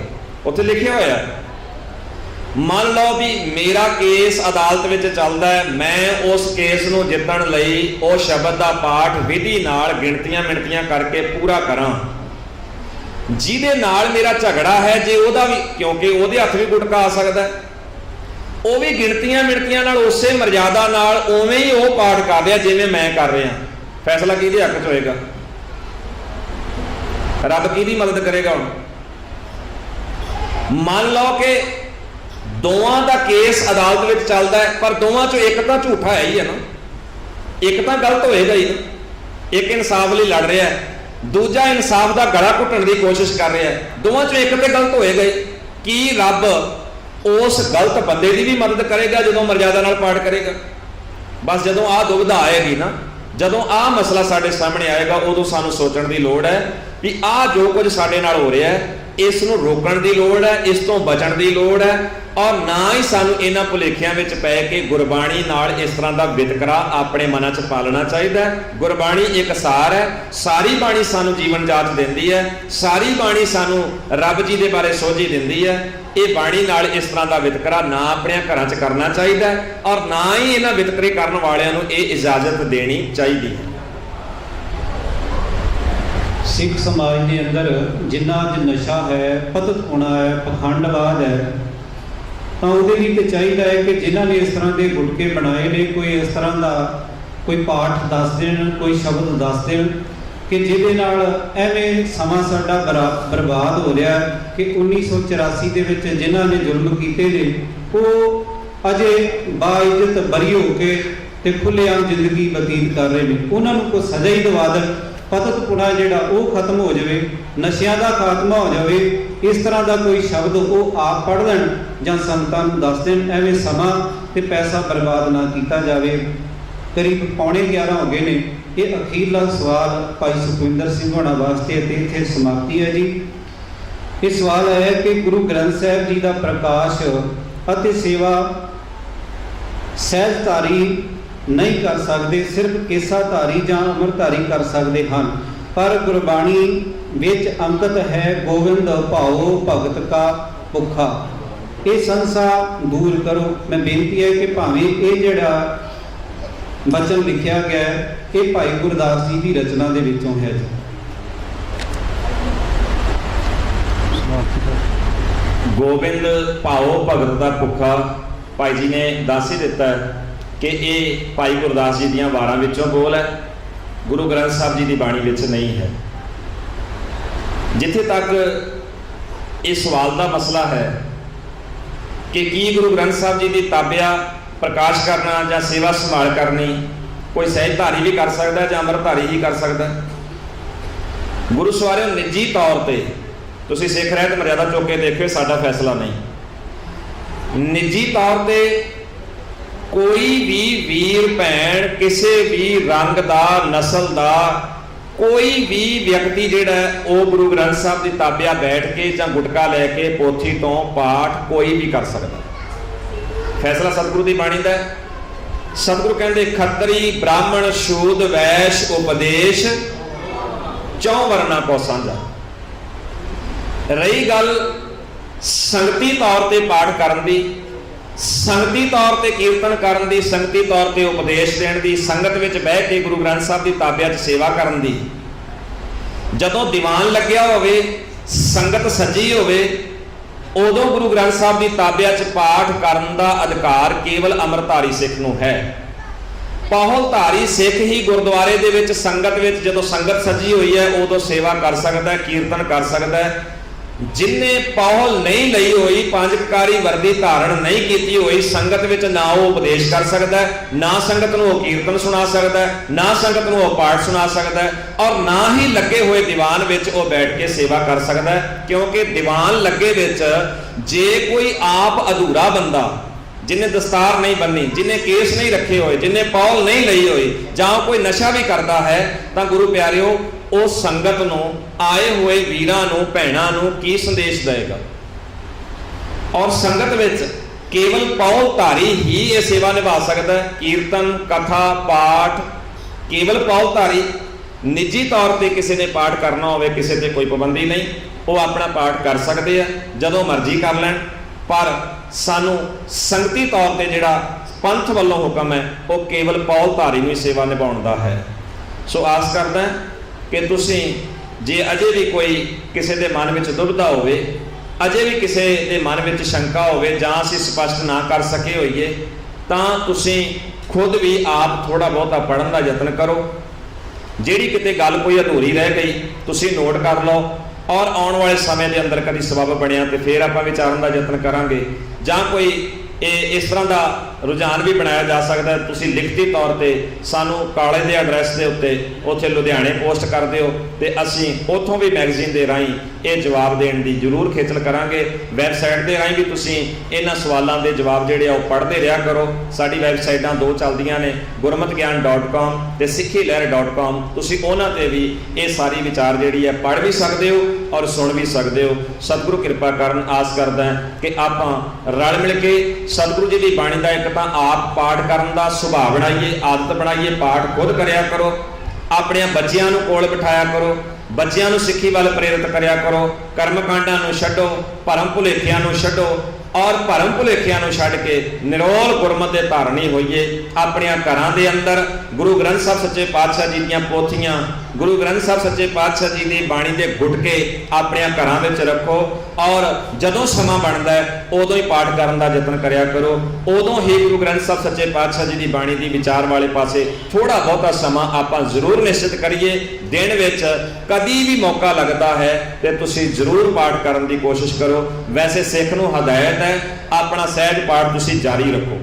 Speaker 2: ਉੱਥੇ ਲਿਖਿਆ ਹੋਇਆ। ਮੰਨ ਲਓ ਵੀ ਮੇਰਾ ਕੇਸ ਅਦਾਲਤ ਵਿੱਚ ਚੱਲਦਾ ਹੈ, ਮੈਂ ਉਸ ਕੇਸ ਨੂੰ ਜਿੱਤਣ ਲਈ ਉਹ ਸ਼ਬਦ ਦਾ ਪਾਠ ਵਿਧੀ ਨਾਲ ਗਿਣਤੀਆਂ ਮਿਣਤੀਆਂ ਕਰਕੇ ਪੂਰਾ ਕਰਾਂ। ਜਿਹਦੇ ਨਾਲ ਮੇਰਾ ਝਗੜਾ ਹੈ, ਜੇ ਉਹਦਾ ਵੀ, ਕਿਉਂਕਿ ਉਹਦੇ ਹੱਥ ਵੀ ਗੁਟਕਾ ਆ ਸਕਦਾ, ਉਹ ਵੀ ਗਿਣਤੀਆਂ ਮਿਣਤੀਆਂ ਨਾਲ ਉਸੇ ਮਰਿਆਦਾ ਨਾਲ ਉਵੇਂ ਹੀ ਉਹ ਪਾਠ ਕਰ ਰਿਹਾ ਜਿਵੇਂ ਮੈਂ ਕਰ ਰਿਹਾ, ਫੈਸਲਾ ਕਿਹਦੇ ਹੱਕ 'ਚ ਹੋਏਗਾ? ਰੱਬ ਕਿਹਦੀ ਮਦਦ ਕਰੇਗਾ? ਹੁਣ ਮੰਨ ਲਓ ਕਿ ਦੋਵਾਂ ਦਾ ਕੇਸ ਅਦਾਲਤ ਵਿੱਚ ਚੱਲਦਾ ਹੈ, ਪਰ ਦੋਵਾਂ ਚੋਂ ਇੱਕ ਤਾਂ ਝੂਠਾ ਹੈ ਹੀ ਹੈ ਨਾ, ਇੱਕ ਤਾਂ ਗਲਤ ਹੋਏਗਾ ਹੀ ਨਾ। ਇੱਕ ਇਨਸਾਫ ਲਈ ਲੜ ਰਿਹਾ ਹੈ, ਦੂਜਾ ਇਨਸਾਫ ਦਾ ਗਲਾ ਘੁੱਟਣ ਦੀ ਕੋਸ਼ਿਸ਼ ਕਰ ਰਿਹਾ ਹੈ, ਦੋਵਾਂ ਚੋਂ ਇੱਕ ਤੇ ਗਲਤ ਹੋਏਗਾ ਹੀ। ਕੀ ਰੱਬ ਉਸ ਗਲਤ ਬੰਦੇ ਦੀ ਵੀ ਮਦਦ ਕਰੇਗਾ ਜਦੋਂ ਮਰਜ਼ਾਦਾ ਨਾਲ ਪਾਠ ਕਰੇਗਾ? ਬਸ ਜਦੋਂ ਆਹ ਦੁਬਿਧਾ ਆਏਗੀ ਨਾ, ਜਦੋਂ ਆਹ ਮਸਲਾ ਸਾਡੇ ਸਾਹਮਣੇ ਆਏਗਾ, ਉਦੋਂ ਸਾਨੂੰ ਸੋਚਣ ਦੀ ਲੋੜ ਹੈ ਵੀ ਆਹ ਜੋ ਕੁਝ ਸਾਡੇ ਨਾਲ ਹੋ ਰਿਹਾ ਹੈ,
Speaker 4: ਇਸ ਨੂੰ ਰੋਕਣ ਦੀ ਲੋੜ ਹੈ, ਇਸ ਤੋਂ ਬਚਣ ਦੀ ਲੋੜ ਹੈ, ਔਰ ਨਾ ਹੀ ਸਾਨੂੰ ਇਹਨਾਂ ਭੁਲੇਖਿਆਂ ਵਿੱਚ ਪੈ ਕੇ ਗੁਰਬਾਣੀ ਨਾਲ ਇਸ ਤਰ੍ਹਾਂ ਦਾ ਵਿਤਕਰਾ ਆਪਣੇ ਮਨਾਂ 'ਚ ਪਾਲਣਾ ਚਾਹੀਦਾ ਹੈ। ਗੁਰਬਾਣੀ ਇੱਕ ਸਾਰ ਹੈ, ਸਾਰੀ ਬਾਣੀ ਸਾਨੂੰ ਜੀਵਨ ਜਾਚ ਦਿੰਦੀ ਹੈ, ਸਾਰੀ ਬਾਣੀ ਸਾਨੂੰ ਰੱਬ ਜੀ ਦੇ ਬਾਰੇ ਸੋਝੀ ਦਿੰਦੀ ਹੈ। ਇਹ ਬਾਣੀ ਨਾਲ ਇਸ ਤਰ੍ਹਾਂ ਦਾ ਵਿਤਕਰਾ ਨਾ ਆਪਣੇ ਘਰਾਂ 'ਚ ਕਰਨਾ ਚਾਹੀਦਾ ਹੈ, ਔਰ ਨਾ ਹੀ ਇਹਨਾਂ ਵਿਤਕਰੇ ਕਰਨ ਵਾਲਿਆਂ ਨੂੰ ਇਹ ਇਜਾਜ਼ਤ ਦੇਣੀ ਚਾਹੀਦੀ ਹੈ।
Speaker 1: ਸਿੱਖ ਸਮਾਜ ਦੇ ਅੰਦਰ ਜਿੰਨਾ ਅੱਜ ਨਸ਼ਾ ਹੈ, ਪਤਤਪੁਣਾ ਹੈ, ਪਖੰਡਵਾਦ ਹੈ, ਤਾਂ ਉਹਦੇ ਲਈ ਤਾਂ ਚਾਹੀਦਾ ਹੈ ਕਿ ਜਿਨ੍ਹਾਂ ਨੇ ਇਸ ਤਰ੍ਹਾਂ ਦੇ ਗੁਟਕੇ ਬਣਾਏ ਨੇ, ਕੋਈ ਇਸ ਤਰ੍ਹਾਂ ਦਾ ਕੋਈ ਪਾਠ ਦੱਸ ਦੇਣ, ਕੋਈ ਸ਼ਬਦ ਦੱਸ ਦੇਣ ਕਿ ਜਿਹਦੇ ਨਾਲ ਐਵੇਂ ਸਮਾਂ ਸਾਡਾ ਬਰਬਾਦ ਹੋ ਰਿਹਾ ਕਿ 1984 ਦੇ ਵਿੱਚ ਜਿਨ੍ਹਾਂ ਨੇ ਜ਼ੁਲਮ ਕੀਤੇ ਨੇ ਉਹ ਅਜੇ ਬਾਇਜ਼ਤ ਬਰੀ ਹੋ ਕੇ ਤੇ ਖੁੱਲ੍ਹੇਆਮ ਜ਼ਿੰਦਗੀ ਬਤੀਤ ਕਰ ਰਹੇ ਨੇ। ਉਹਨਾਂ ਨੂੰ ਕੋਈ ਸਜ਼ਾ ਹੀ ਦਵਾ ਦੇਣ, ਪਤਤਪੁਣਾ ਜਿਹੜਾ ਉਹ ਖਤਮ ਹੋ ਜਾਵੇ, ਨਸ਼ਿਆਂ ਦਾ ਖਾਤਮਾ ਹੋ ਜਾਵੇ। ਇਸ ਤਰ੍ਹਾਂ ਦਾ ਕੋਈ ਸ਼ਬਦ ਉਹ ਆਪ ਪੜ੍ਹ ਲੈਣ ਜਾਂ ਸੰਗਤਾਂ ਨੂੰ ਦੱਸ ਦੇਣ, ਐਵੇਂ ਸਮਾਂ ਤੇ ਪੈਸਾ ਬਰਬਾਦ ਨਾ ਕੀਤਾ ਜਾਵੇ। ਕਰੀਬ 11:15 ਹੋ ਗਏ ਨੇ। ਇਹ ਅਖੀਰਲਾ ਸਵਾਲ ਭਾਈ ਸੁਖਵਿੰਦਰ ਸਿੰਘ ਹੋਣਾ ਵਾਸਤੇ ਅਤੇ ਇੱਥੇ ਸਮਾਪਤੀ ਹੈ ਜੀ। ਇਹ ਸਵਾਲ ਹੈ ਕਿ ਗੁਰੂ ਗ੍ਰੰਥ ਸਾਹਿਬ ਜੀ ਦਾ ਪ੍ਰਕਾਸ਼ ਅਤੇ ਸੇਵਾ ਸਹਿਜਧਾਰੀ ਨਹੀਂ ਕਰ ਸਕਦੇ, ਸਿਰਫ ਕੇਸਾਧਾਰੀ ਜਾਂ ਅੰਮ੍ਰਿਤਧਾਰੀ ਕਰ ਸਕਦੇ ਹਨ। ਪਰ ਗੁਰਬਾਣੀ ਵਿੱਚ ਅੰਕਿਤ ਹੈ ਗੋਬਿੰਦ ਭਾਉ ਭਗਤ ਕਾ ਭੁੱਖਾ। ਇਹ ਸੰਸਾ ਦੂਰ ਕਰੋ। ਮੈਂ ਬੇਨਤੀ ਹੈ ਕਿ ਭਾਵੇਂ ਇਹ ਜਿਹੜਾ ਬਚਨ ਲਿਖਿਆ ਗਿਆ ਹੈ ਇਹ ਭਾਈ ਗੁਰਦਾਸ ਜੀ ਦੀ ਰਚਨਾ ਦੇ ਵਿੱਚੋਂ ਹੈ ਜੀ।
Speaker 2: ਗੋਬਿੰਦ ਭਾਉ ਭਗਤ ਦਾ ਭੁੱਖਾ ਭਾਈ ਜੀ ਨੇ ਦੱਸ ਹੀ ਦਿੱਤਾ ਕਿ ਇਹ ਭਾਈ ਗੁਰਦਾਸ ਜੀ ਦੀਆਂ ਵਾਰਾਂ ਵਿੱਚੋਂ ਬੋਲ ਹੈ, ਗੁਰੂ ਗ੍ਰੰਥ ਸਾਹਿਬ ਜੀ ਦੀ ਬਾਣੀ ਵਿੱਚ ਨਹੀਂ ਹੈ। ਜਿੱਥੇ ਤੱਕ ਇਹ ਸਵਾਲ ਦਾ ਮਸਲਾ ਹੈ ਕਿ ਕੀ ਗੁਰੂ ਗ੍ਰੰਥ ਸਾਹਿਬ ਜੀ ਦੀ ਤਾਬਿਆ ਪ੍ਰਕਾਸ਼ ਕਰਨਾ ਜਾਂ ਸੇਵਾ ਸੰਭਾਲ ਕਰਨੀ ਕੋਈ ਸਹਿਜਧਾਰੀ ਵੀ ਕਰ ਸਕਦਾ ਜਾਂ ਅੰਮ੍ਰਿਤਧਾਰੀ ਹੀ ਕਰ ਸਕਦਾ। ਗੁਰੂ ਸਵਾਰਿਓ, ਨਿੱਜੀ ਤੌਰ ਤੇ ਤੁਸੀਂ ਸਿੱਖ ਰਹਿਤ ਮਰਿਆਦਾ ਚੁੱਕ ਕੇ ਦੇਖਿਓ, ਸਾਡਾ ਫੈਸਲਾ ਨਹੀਂ। ਨਿੱਜੀ ਤੌਰ ਤੇ ਕੋਈ ਵੀ ਵੀਰ ਭੈਣ, ਕਿਸੇ ਵੀ ਰੰਗ ਦਾ, ਨਸਲ ਦਾ ਕੋਈ ਵੀ ਵਿਅਕਤੀ ਜਿਹੜਾ ਉਹ ਗੁਰੂ ਗ੍ਰੰਥ ਸਾਹਿਬ ਦੀ ਤਾਬਿਆ ਬੈਠ ਕੇ ਜਾਂ ਗੁਟਕਾ ਲੈ ਕੇ ਪੋਥੀ ਤੋਂ ਪਾਠ ਕੋਈ ਵੀ ਕਰ ਸਕਦਾ। ਫੈਸਲਾ ਸਤਿਗੁਰੂ ਦੀ ਬਾਣੀ ਦਾ। ਸਤਿਗੁਰੂ ਕਹਿੰਦੇ ਖੱਤਰੀ ਬ੍ਰਾਹਮਣ ਸ਼ੂਦ ਵੈਸ਼ ਉਪਦੇਸ਼ ਚੌ ਵਰਨਾ ਕੋ ਸਾਂਝਾ। ਰਹੀ ਗੱਲ ਸੰਗਤੀ ਤੌਰ ਤੇ ਪਾਠ ਕਰਨ ਦੀ, ਸੰਗਤੀ ਤੌਰ ਤੇ ਕੀਰਤਨ ਕਰਨ ਦੀ, ਸੰਗਤੀ ਤੌਰ ਤੇ ਉਪਦੇਸ਼ ਦੇਣ ਦੀ, ਸੰਗਤ ਵਿੱਚ ਬਹਿ ਕੇ ਗੁਰੂ ਗ੍ਰੰਥ ਸਾਹਿਬ ਦੀ ਤਾਬਿਆ 'ਚ ਸੇਵਾ ਕਰਨ ਦੀ, ਜਦੋਂ ਦੀਵਾਨ ਲੱਗਿਆ ਹੋਵੇ, ਸੰਗਤ ਸੱਜੀ ਹੋਵੇ, ਉਦੋਂ ਗੁਰੂ ਗ੍ਰੰਥ ਸਾਹਿਬ ਦੀ ਤਾਬਿਆ 'ਚ ਪਾਠ ਕਰਨ ਦਾ ਅਧਿਕਾਰ ਕੇਵਲ ਅੰਮ੍ਰਿਤਧਾਰੀ ਸਿੱਖ ਨੂੰ ਹੈ। ਪਾਹੁਲਧਾਰੀ ਸਿੱਖ ਹੀ ਗੁਰਦੁਆਰੇ ਦੇ ਵਿੱਚ ਸੰਗਤ ਵਿੱਚ ਜਦੋਂ ਸੰਗਤ ਸੱਜੀ ਹੋਈ ਹੈ ਉਦੋਂ ਸੇਵਾ ਕਰ ਸਕਦਾ, ਕੀਰਤਨ ਕਰ ਸਕਦਾ। ਜਿਨ੍ਹੇ ਪਾਹੁਲ ਨਹੀਂ ਲਈ ਹੋਈ, ਪੰਜ ਕਕਾਰੀ ਵਰਦੀ ਧਾਰਨ ਨਹੀਂ ਕੀਤੀ ਹੋਈ, ਸੰਗਤ ਵਿੱਚ ਨਾ ਉਹ ਉਪਦੇਸ਼ ਕਰ ਸਕਦਾ, ਨਾ ਸੰਗਤ ਨੂੰ ਉਹ ਕੀਰਤਨ ਸੁਣਾ ਸਕਦਾ, ਨਾ ਸੰਗਤ ਨੂੰ ਉਹ ਪਾਠ ਸੁਣਾ ਸਕਦਾ, ਔਰ ਨਾ ਹੀ ਲੱਗੇ ਹੋਏ ਦੀਵਾਨ ਵਿੱਚ ਉਹ ਬੈਠ ਕੇ ਸੇਵਾ ਕਰ ਸਕਦਾ। ਕਿਉਂਕਿ ਦੀਵਾਨ ਲੱਗੇ ਵਿੱਚ ਜੇ ਕੋਈ ਆਪ ਅਧੂਰਾ ਬੰਦਾ, ਜਿਹਨੇ ਦਸਤਾਰ ਨਹੀਂ ਬੰਨੀ, ਜਿਹਨੇ ਕੇਸ ਨਹੀਂ ਰੱਖੇ ਹੋਏ, ਜਿਹਨੇ ਪਾਹੁਲ ਨਹੀਂ ਲਈ ਹੋਈ, ਜਾਂ ਕੋਈ ਨਸ਼ਾ ਵੀ ਕਰਦਾ ਹੈ, ਤਾਂ ਗੁਰੂ ਪਿਆਰਿਓ ਉਹ ਸੰਗਤ ਨੂੰ, ਆਏ ਹੋਏ ਵੀਰਾਂ ਨੂੰ, ਭੈਣਾਂ ਨੂੰ ਕੀ ਸੰਦੇਸ਼ ਦੇਗਾ। ਔਰ ਸੰਗਤ ਵਿੱਚ ਕੇਵਲ ਪਾਹੁਲਧਾਰੀ ਹੀ ਇਹ ਸੇਵਾ ਨਿਭਾ ਸਕਦਾ। ਕੀਰਤਨ, ਕਥਾ, ਪਾਠ ਕੇਵਲ ਪਾਹੁਲਧਾਰੀ। ਨਿੱਜੀ ਤੌਰ ਤੇ ਕਿਸੇ ਨੇ ਪਾਠ ਕਰਨਾ ਹੋਵੇ, ਕਿਸੇ ਤੇ ਕੋਈ ਪਾਬੰਦੀ ਨਹੀਂ, ਉਹ ਆਪਣਾ ਪਾਠ ਕਰ ਸਕਦੇ ਆ, ਜਦੋਂ ਮਰਜ਼ੀ ਕਰ ਲੈਣ। ਪਰ ਸਾਨੂੰ ਸੰਗਤੀ ਤੌਰ ਤੇ ਜਿਹੜਾ ਪੰਥ ਵੱਲੋਂ ਹੁਕਮ ਹੈ ਉਹ ਕੇਵਲ ਪਾਹੁਲਧਾਰੀ ਨੂੰ ਹੀ ਸੇਵਾ ਨਿਭਾਉਣ ਦਾ ਹੈ। ਸੋ ਆਸ ਕਰਦਾ ਕਿ ਤੁਸੀਂ, ਜੇ ਅਜੇ ਵੀ ਕੋਈ ਕਿਸੇ ਦੇ ਮਨ ਵਿੱਚ ਦੁਬਿਧਾ ਹੋਵੇ, ਅਜੇ ਵੀ ਕਿਸੇ ਦੇ ਮਨ ਵਿੱਚ ਸ਼ੰਕਾ ਹੋਵੇ, ਜਾਂ ਅਸੀਂ ਸਪਸ਼ਟ ਨਾ ਕਰ ਸਕੇ ਹੋਈਏ, ਤਾਂ ਤੁਸੀਂ ਖੁਦ ਵੀ ਆਪ ਥੋੜਾ ਬਹੁਤਾ ਪੜ੍ਹਨ ਦਾ ਯਤਨ ਕਰੋ। ਜਿਹੜੀ ਕਿਤੇ ਗੱਲ ਕੋਈ ਅਧੂਰੀ ਰਹਿ ਗਈ ਤੁਸੀਂ ਨੋਟ ਕਰ ਲਓ, ਔਰ ਆਉਣ ਵਾਲੇ ਸਮੇਂ ਦੇ ਅੰਦਰ ਕਦੀ ਸਬਬ ਬਣਿਆ ਤੇ ਫਿਰ ਆਪਾਂ ਵਿਚਾਰਨ ਦਾ ਯਤਨ ਕਰਾਂਗੇ। ਜਾਂ ਕੋਈ ਇਸ ਤਰ੍ਹਾਂ ਦਾ रुझान भी बनाया जा सकता है। तुसी लिखती तौर पर सानू काले दे एड्रैस के उत्ते उत्थे लुधियाने पोस्ट कर दिओ ते असीं उत्थों भी मैगजीन के राहीं ये जवाब देने की जरूर खेचल करांगे। वैबसाइट के राहीं भी तुसीं इन्हां सवालों के जवाब जिहड़े आ पढ़ते रहा करो। साडी वैबसाइटां दो चलदियां ने, gurmatgyan.com ते sikhilehr.com। तुसीं उन्हां ते भी ये सारी विचार जिहड़ी है पढ़ भी सकते हो और सुन भी सकते हो। सतगुरु किरपा करन आस करदा है कि आपां रल मिल के सतगुरु जी की बाणी का एक तां आप पाठ करन दा सुभाव बनाइए, आदत बनाइए, पाठ खुद करिया करो, अपने बच्चों को कोल बिठाया करो, बच्चों को सिੱਖੀ वाल प्रेरित करिया करो, कर्मकांडां नूं छड्डो, भरम भुलेखिਆਂ नूं छड्डो और भरम भुलेखिਆਂ नूं छड्ड के निरोल गुरमत दे धारणी होइए। अपने घरां दे अंदर गुरु ग्रंथ साहब सच्चे पातशाह जी दीयां पोथियां, गुरु ग्रंथ साहब सच्चे पातशाह जी की बाणी दे गुटके अपने घरां विच रखो और जदों समा बनदा है उदों ही पाठ करन दा यतन करिया करो। उदों ही गुरु ग्रंथ साहब सच्चे पातशाह जी की बाणी की विचार वाले पासे थोड़ा बहुता समा आपां जरूर निश्चित करिए। दिन विच कदी भी मौका लगता है तो तुसीं जरूर पाठ करन दी कोशिश करो। वैसे सिख नूं हदायत है अपना सहज पाठ तुसीं जारी रखो।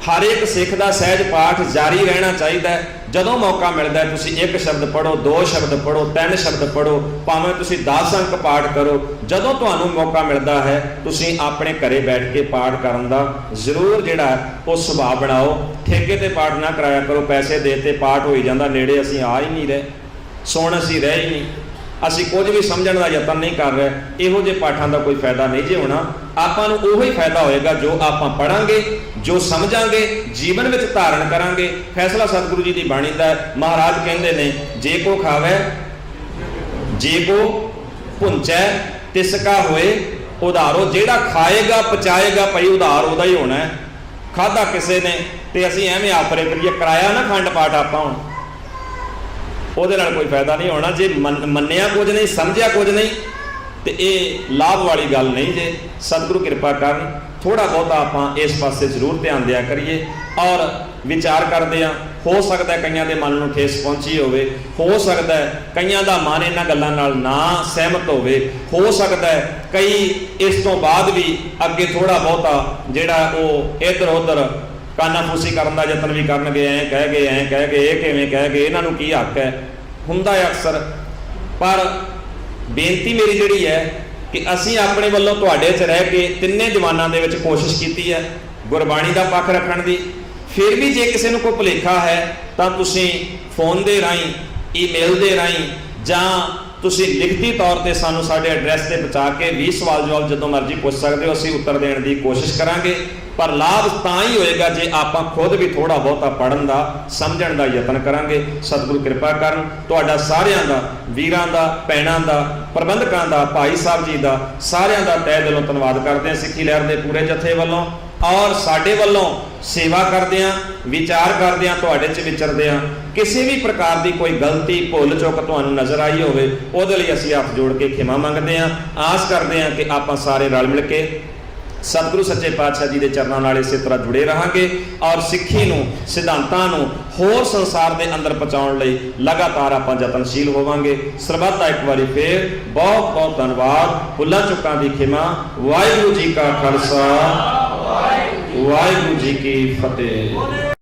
Speaker 2: हर एक सिख का सहज पाठ जारी रहना चाहिए। जदों मौका मिलता है तुसीं एक शब्द पढ़ो, दो शब्द पढ़ो, 3 शब्द पढ़ो, भावें तुसीं 10 अंक पाठ करो। जदों तुहानूं मौका मिलता है तुसीं अपने घरे बैठ के पाठ करन दा जरूर जिहड़ा वो सुभाव बनाओ। ठेके ते पाठ ना कराया करो, पैसे देते पाठ हो ही जाता, नेड़े असीं आ ही नहीं रहे, सुण असीं रह ही नहीं, असीं कुछ भी समझण दा यतन नहीं कर रहे। इहो जिहे पाठां दा कोई फायदा नहीं जे होना। आपां नूं उही फायदा होएगा जो आपां पढ़ांगे, जो समझांगे, जीवन विच धारण करांगे। फैसला सतगुरु जी की बाणी दा महाराज कहंदे ने, जे को खावै जे को भुंचै तिसका होए उधारो। जिहड़ा खाएगा पचाएगा भाई उधार उहदा ही होना है। खाधा किसी ने ते असीं एवें आफरे करिए कराया ना खंड पाठ आपां हुण ਉਹਦੇ ਨਾਲ कोई फायदा नहीं होना। जे मन्निया कुछ नहीं, समझिया कुछ नहीं तो ये लाभ वाली गल नहीं जे। सतगुरु कृपा करन थोड़ा बहुता आपां इस पासे जरूर ध्यान दिया करिए और विचार करते हैं। हो सकता है कईयां दे मन नूं ठेस पहुंची होवे, हो सकता है कईयां दा मन इन्हां गल्लां नाल ना सहमत होवे, हो सकता है कई इस तो बाद भी अगे थोड़ा बहुता जिहड़ा वो इधर उधर कानाफूसी करन दा यतन भी करनगे। ऐ कह गए, ऐ कह गए, ये किवें कह गए, इन्हां नूं की हक है, हुंदा है अक्सर। पर बेनती मेरी जिहड़ी है कि असीं अपने वल्लों तुहाडे च रह के तिन्ने जवानां दे विच कोशिश कीती है गुरबाणी दा पक्ष रखण दी। फिर भी जे किसी नूं कोई भुलेखा है तां तुसीं फोन दे राहीं, ईमेल दे राहीं जां तुसीं लिखती तौर पर सानूं साडे एड्रैस ते पहुँचा के 20 सवाल जवाब जदों मर्जी पुछ सकदे हो, असीं उत्तर देण दी कोशिश करांगे। पर लाभ तां ही होएगा जे आपां खुद भी थोड़ा बहुता पढ़न दा समझण दा यतन करांगे। सतगुरु कृपा करन तुहाडा सारियां दा, वीरां दा, भैणां दा, प्रबंधकां दा, भाई साहब जी दा सारियां दा तहे दिलों धन्नवाद करदे हां सिੱਖੀ लहर दे पूरे जथे वल्लों और साडे वल्लों सेवा करदे हां, विचार करदे हां, तुहाडे च विचरदे हां। किसी भी प्रकार की कोई गलती भुल चुक तुहानूं नज़र आई होवे उहदे लई असीं हत्थ जोड़ के खिमा मंगदे हां। आस करदे हां कि आपां सारे रल मिल के सतगुरु सच्चे पातशाह जी के चरणों नाल इस तरह जुड़े रहांगे और सिੱਖੀ नूं, सिद्धांतां नूं होर संसार के अंदर पहुँचाउण लई लगातार आपां यतनशील होवांगे। सरबत दा एक बारी फिर बहुत बहुत धन्नवाद। भुल्लां चुकां दी खिमा। वाहिगुरू जी का खालसा, वाहिगुरू जी की फतेह।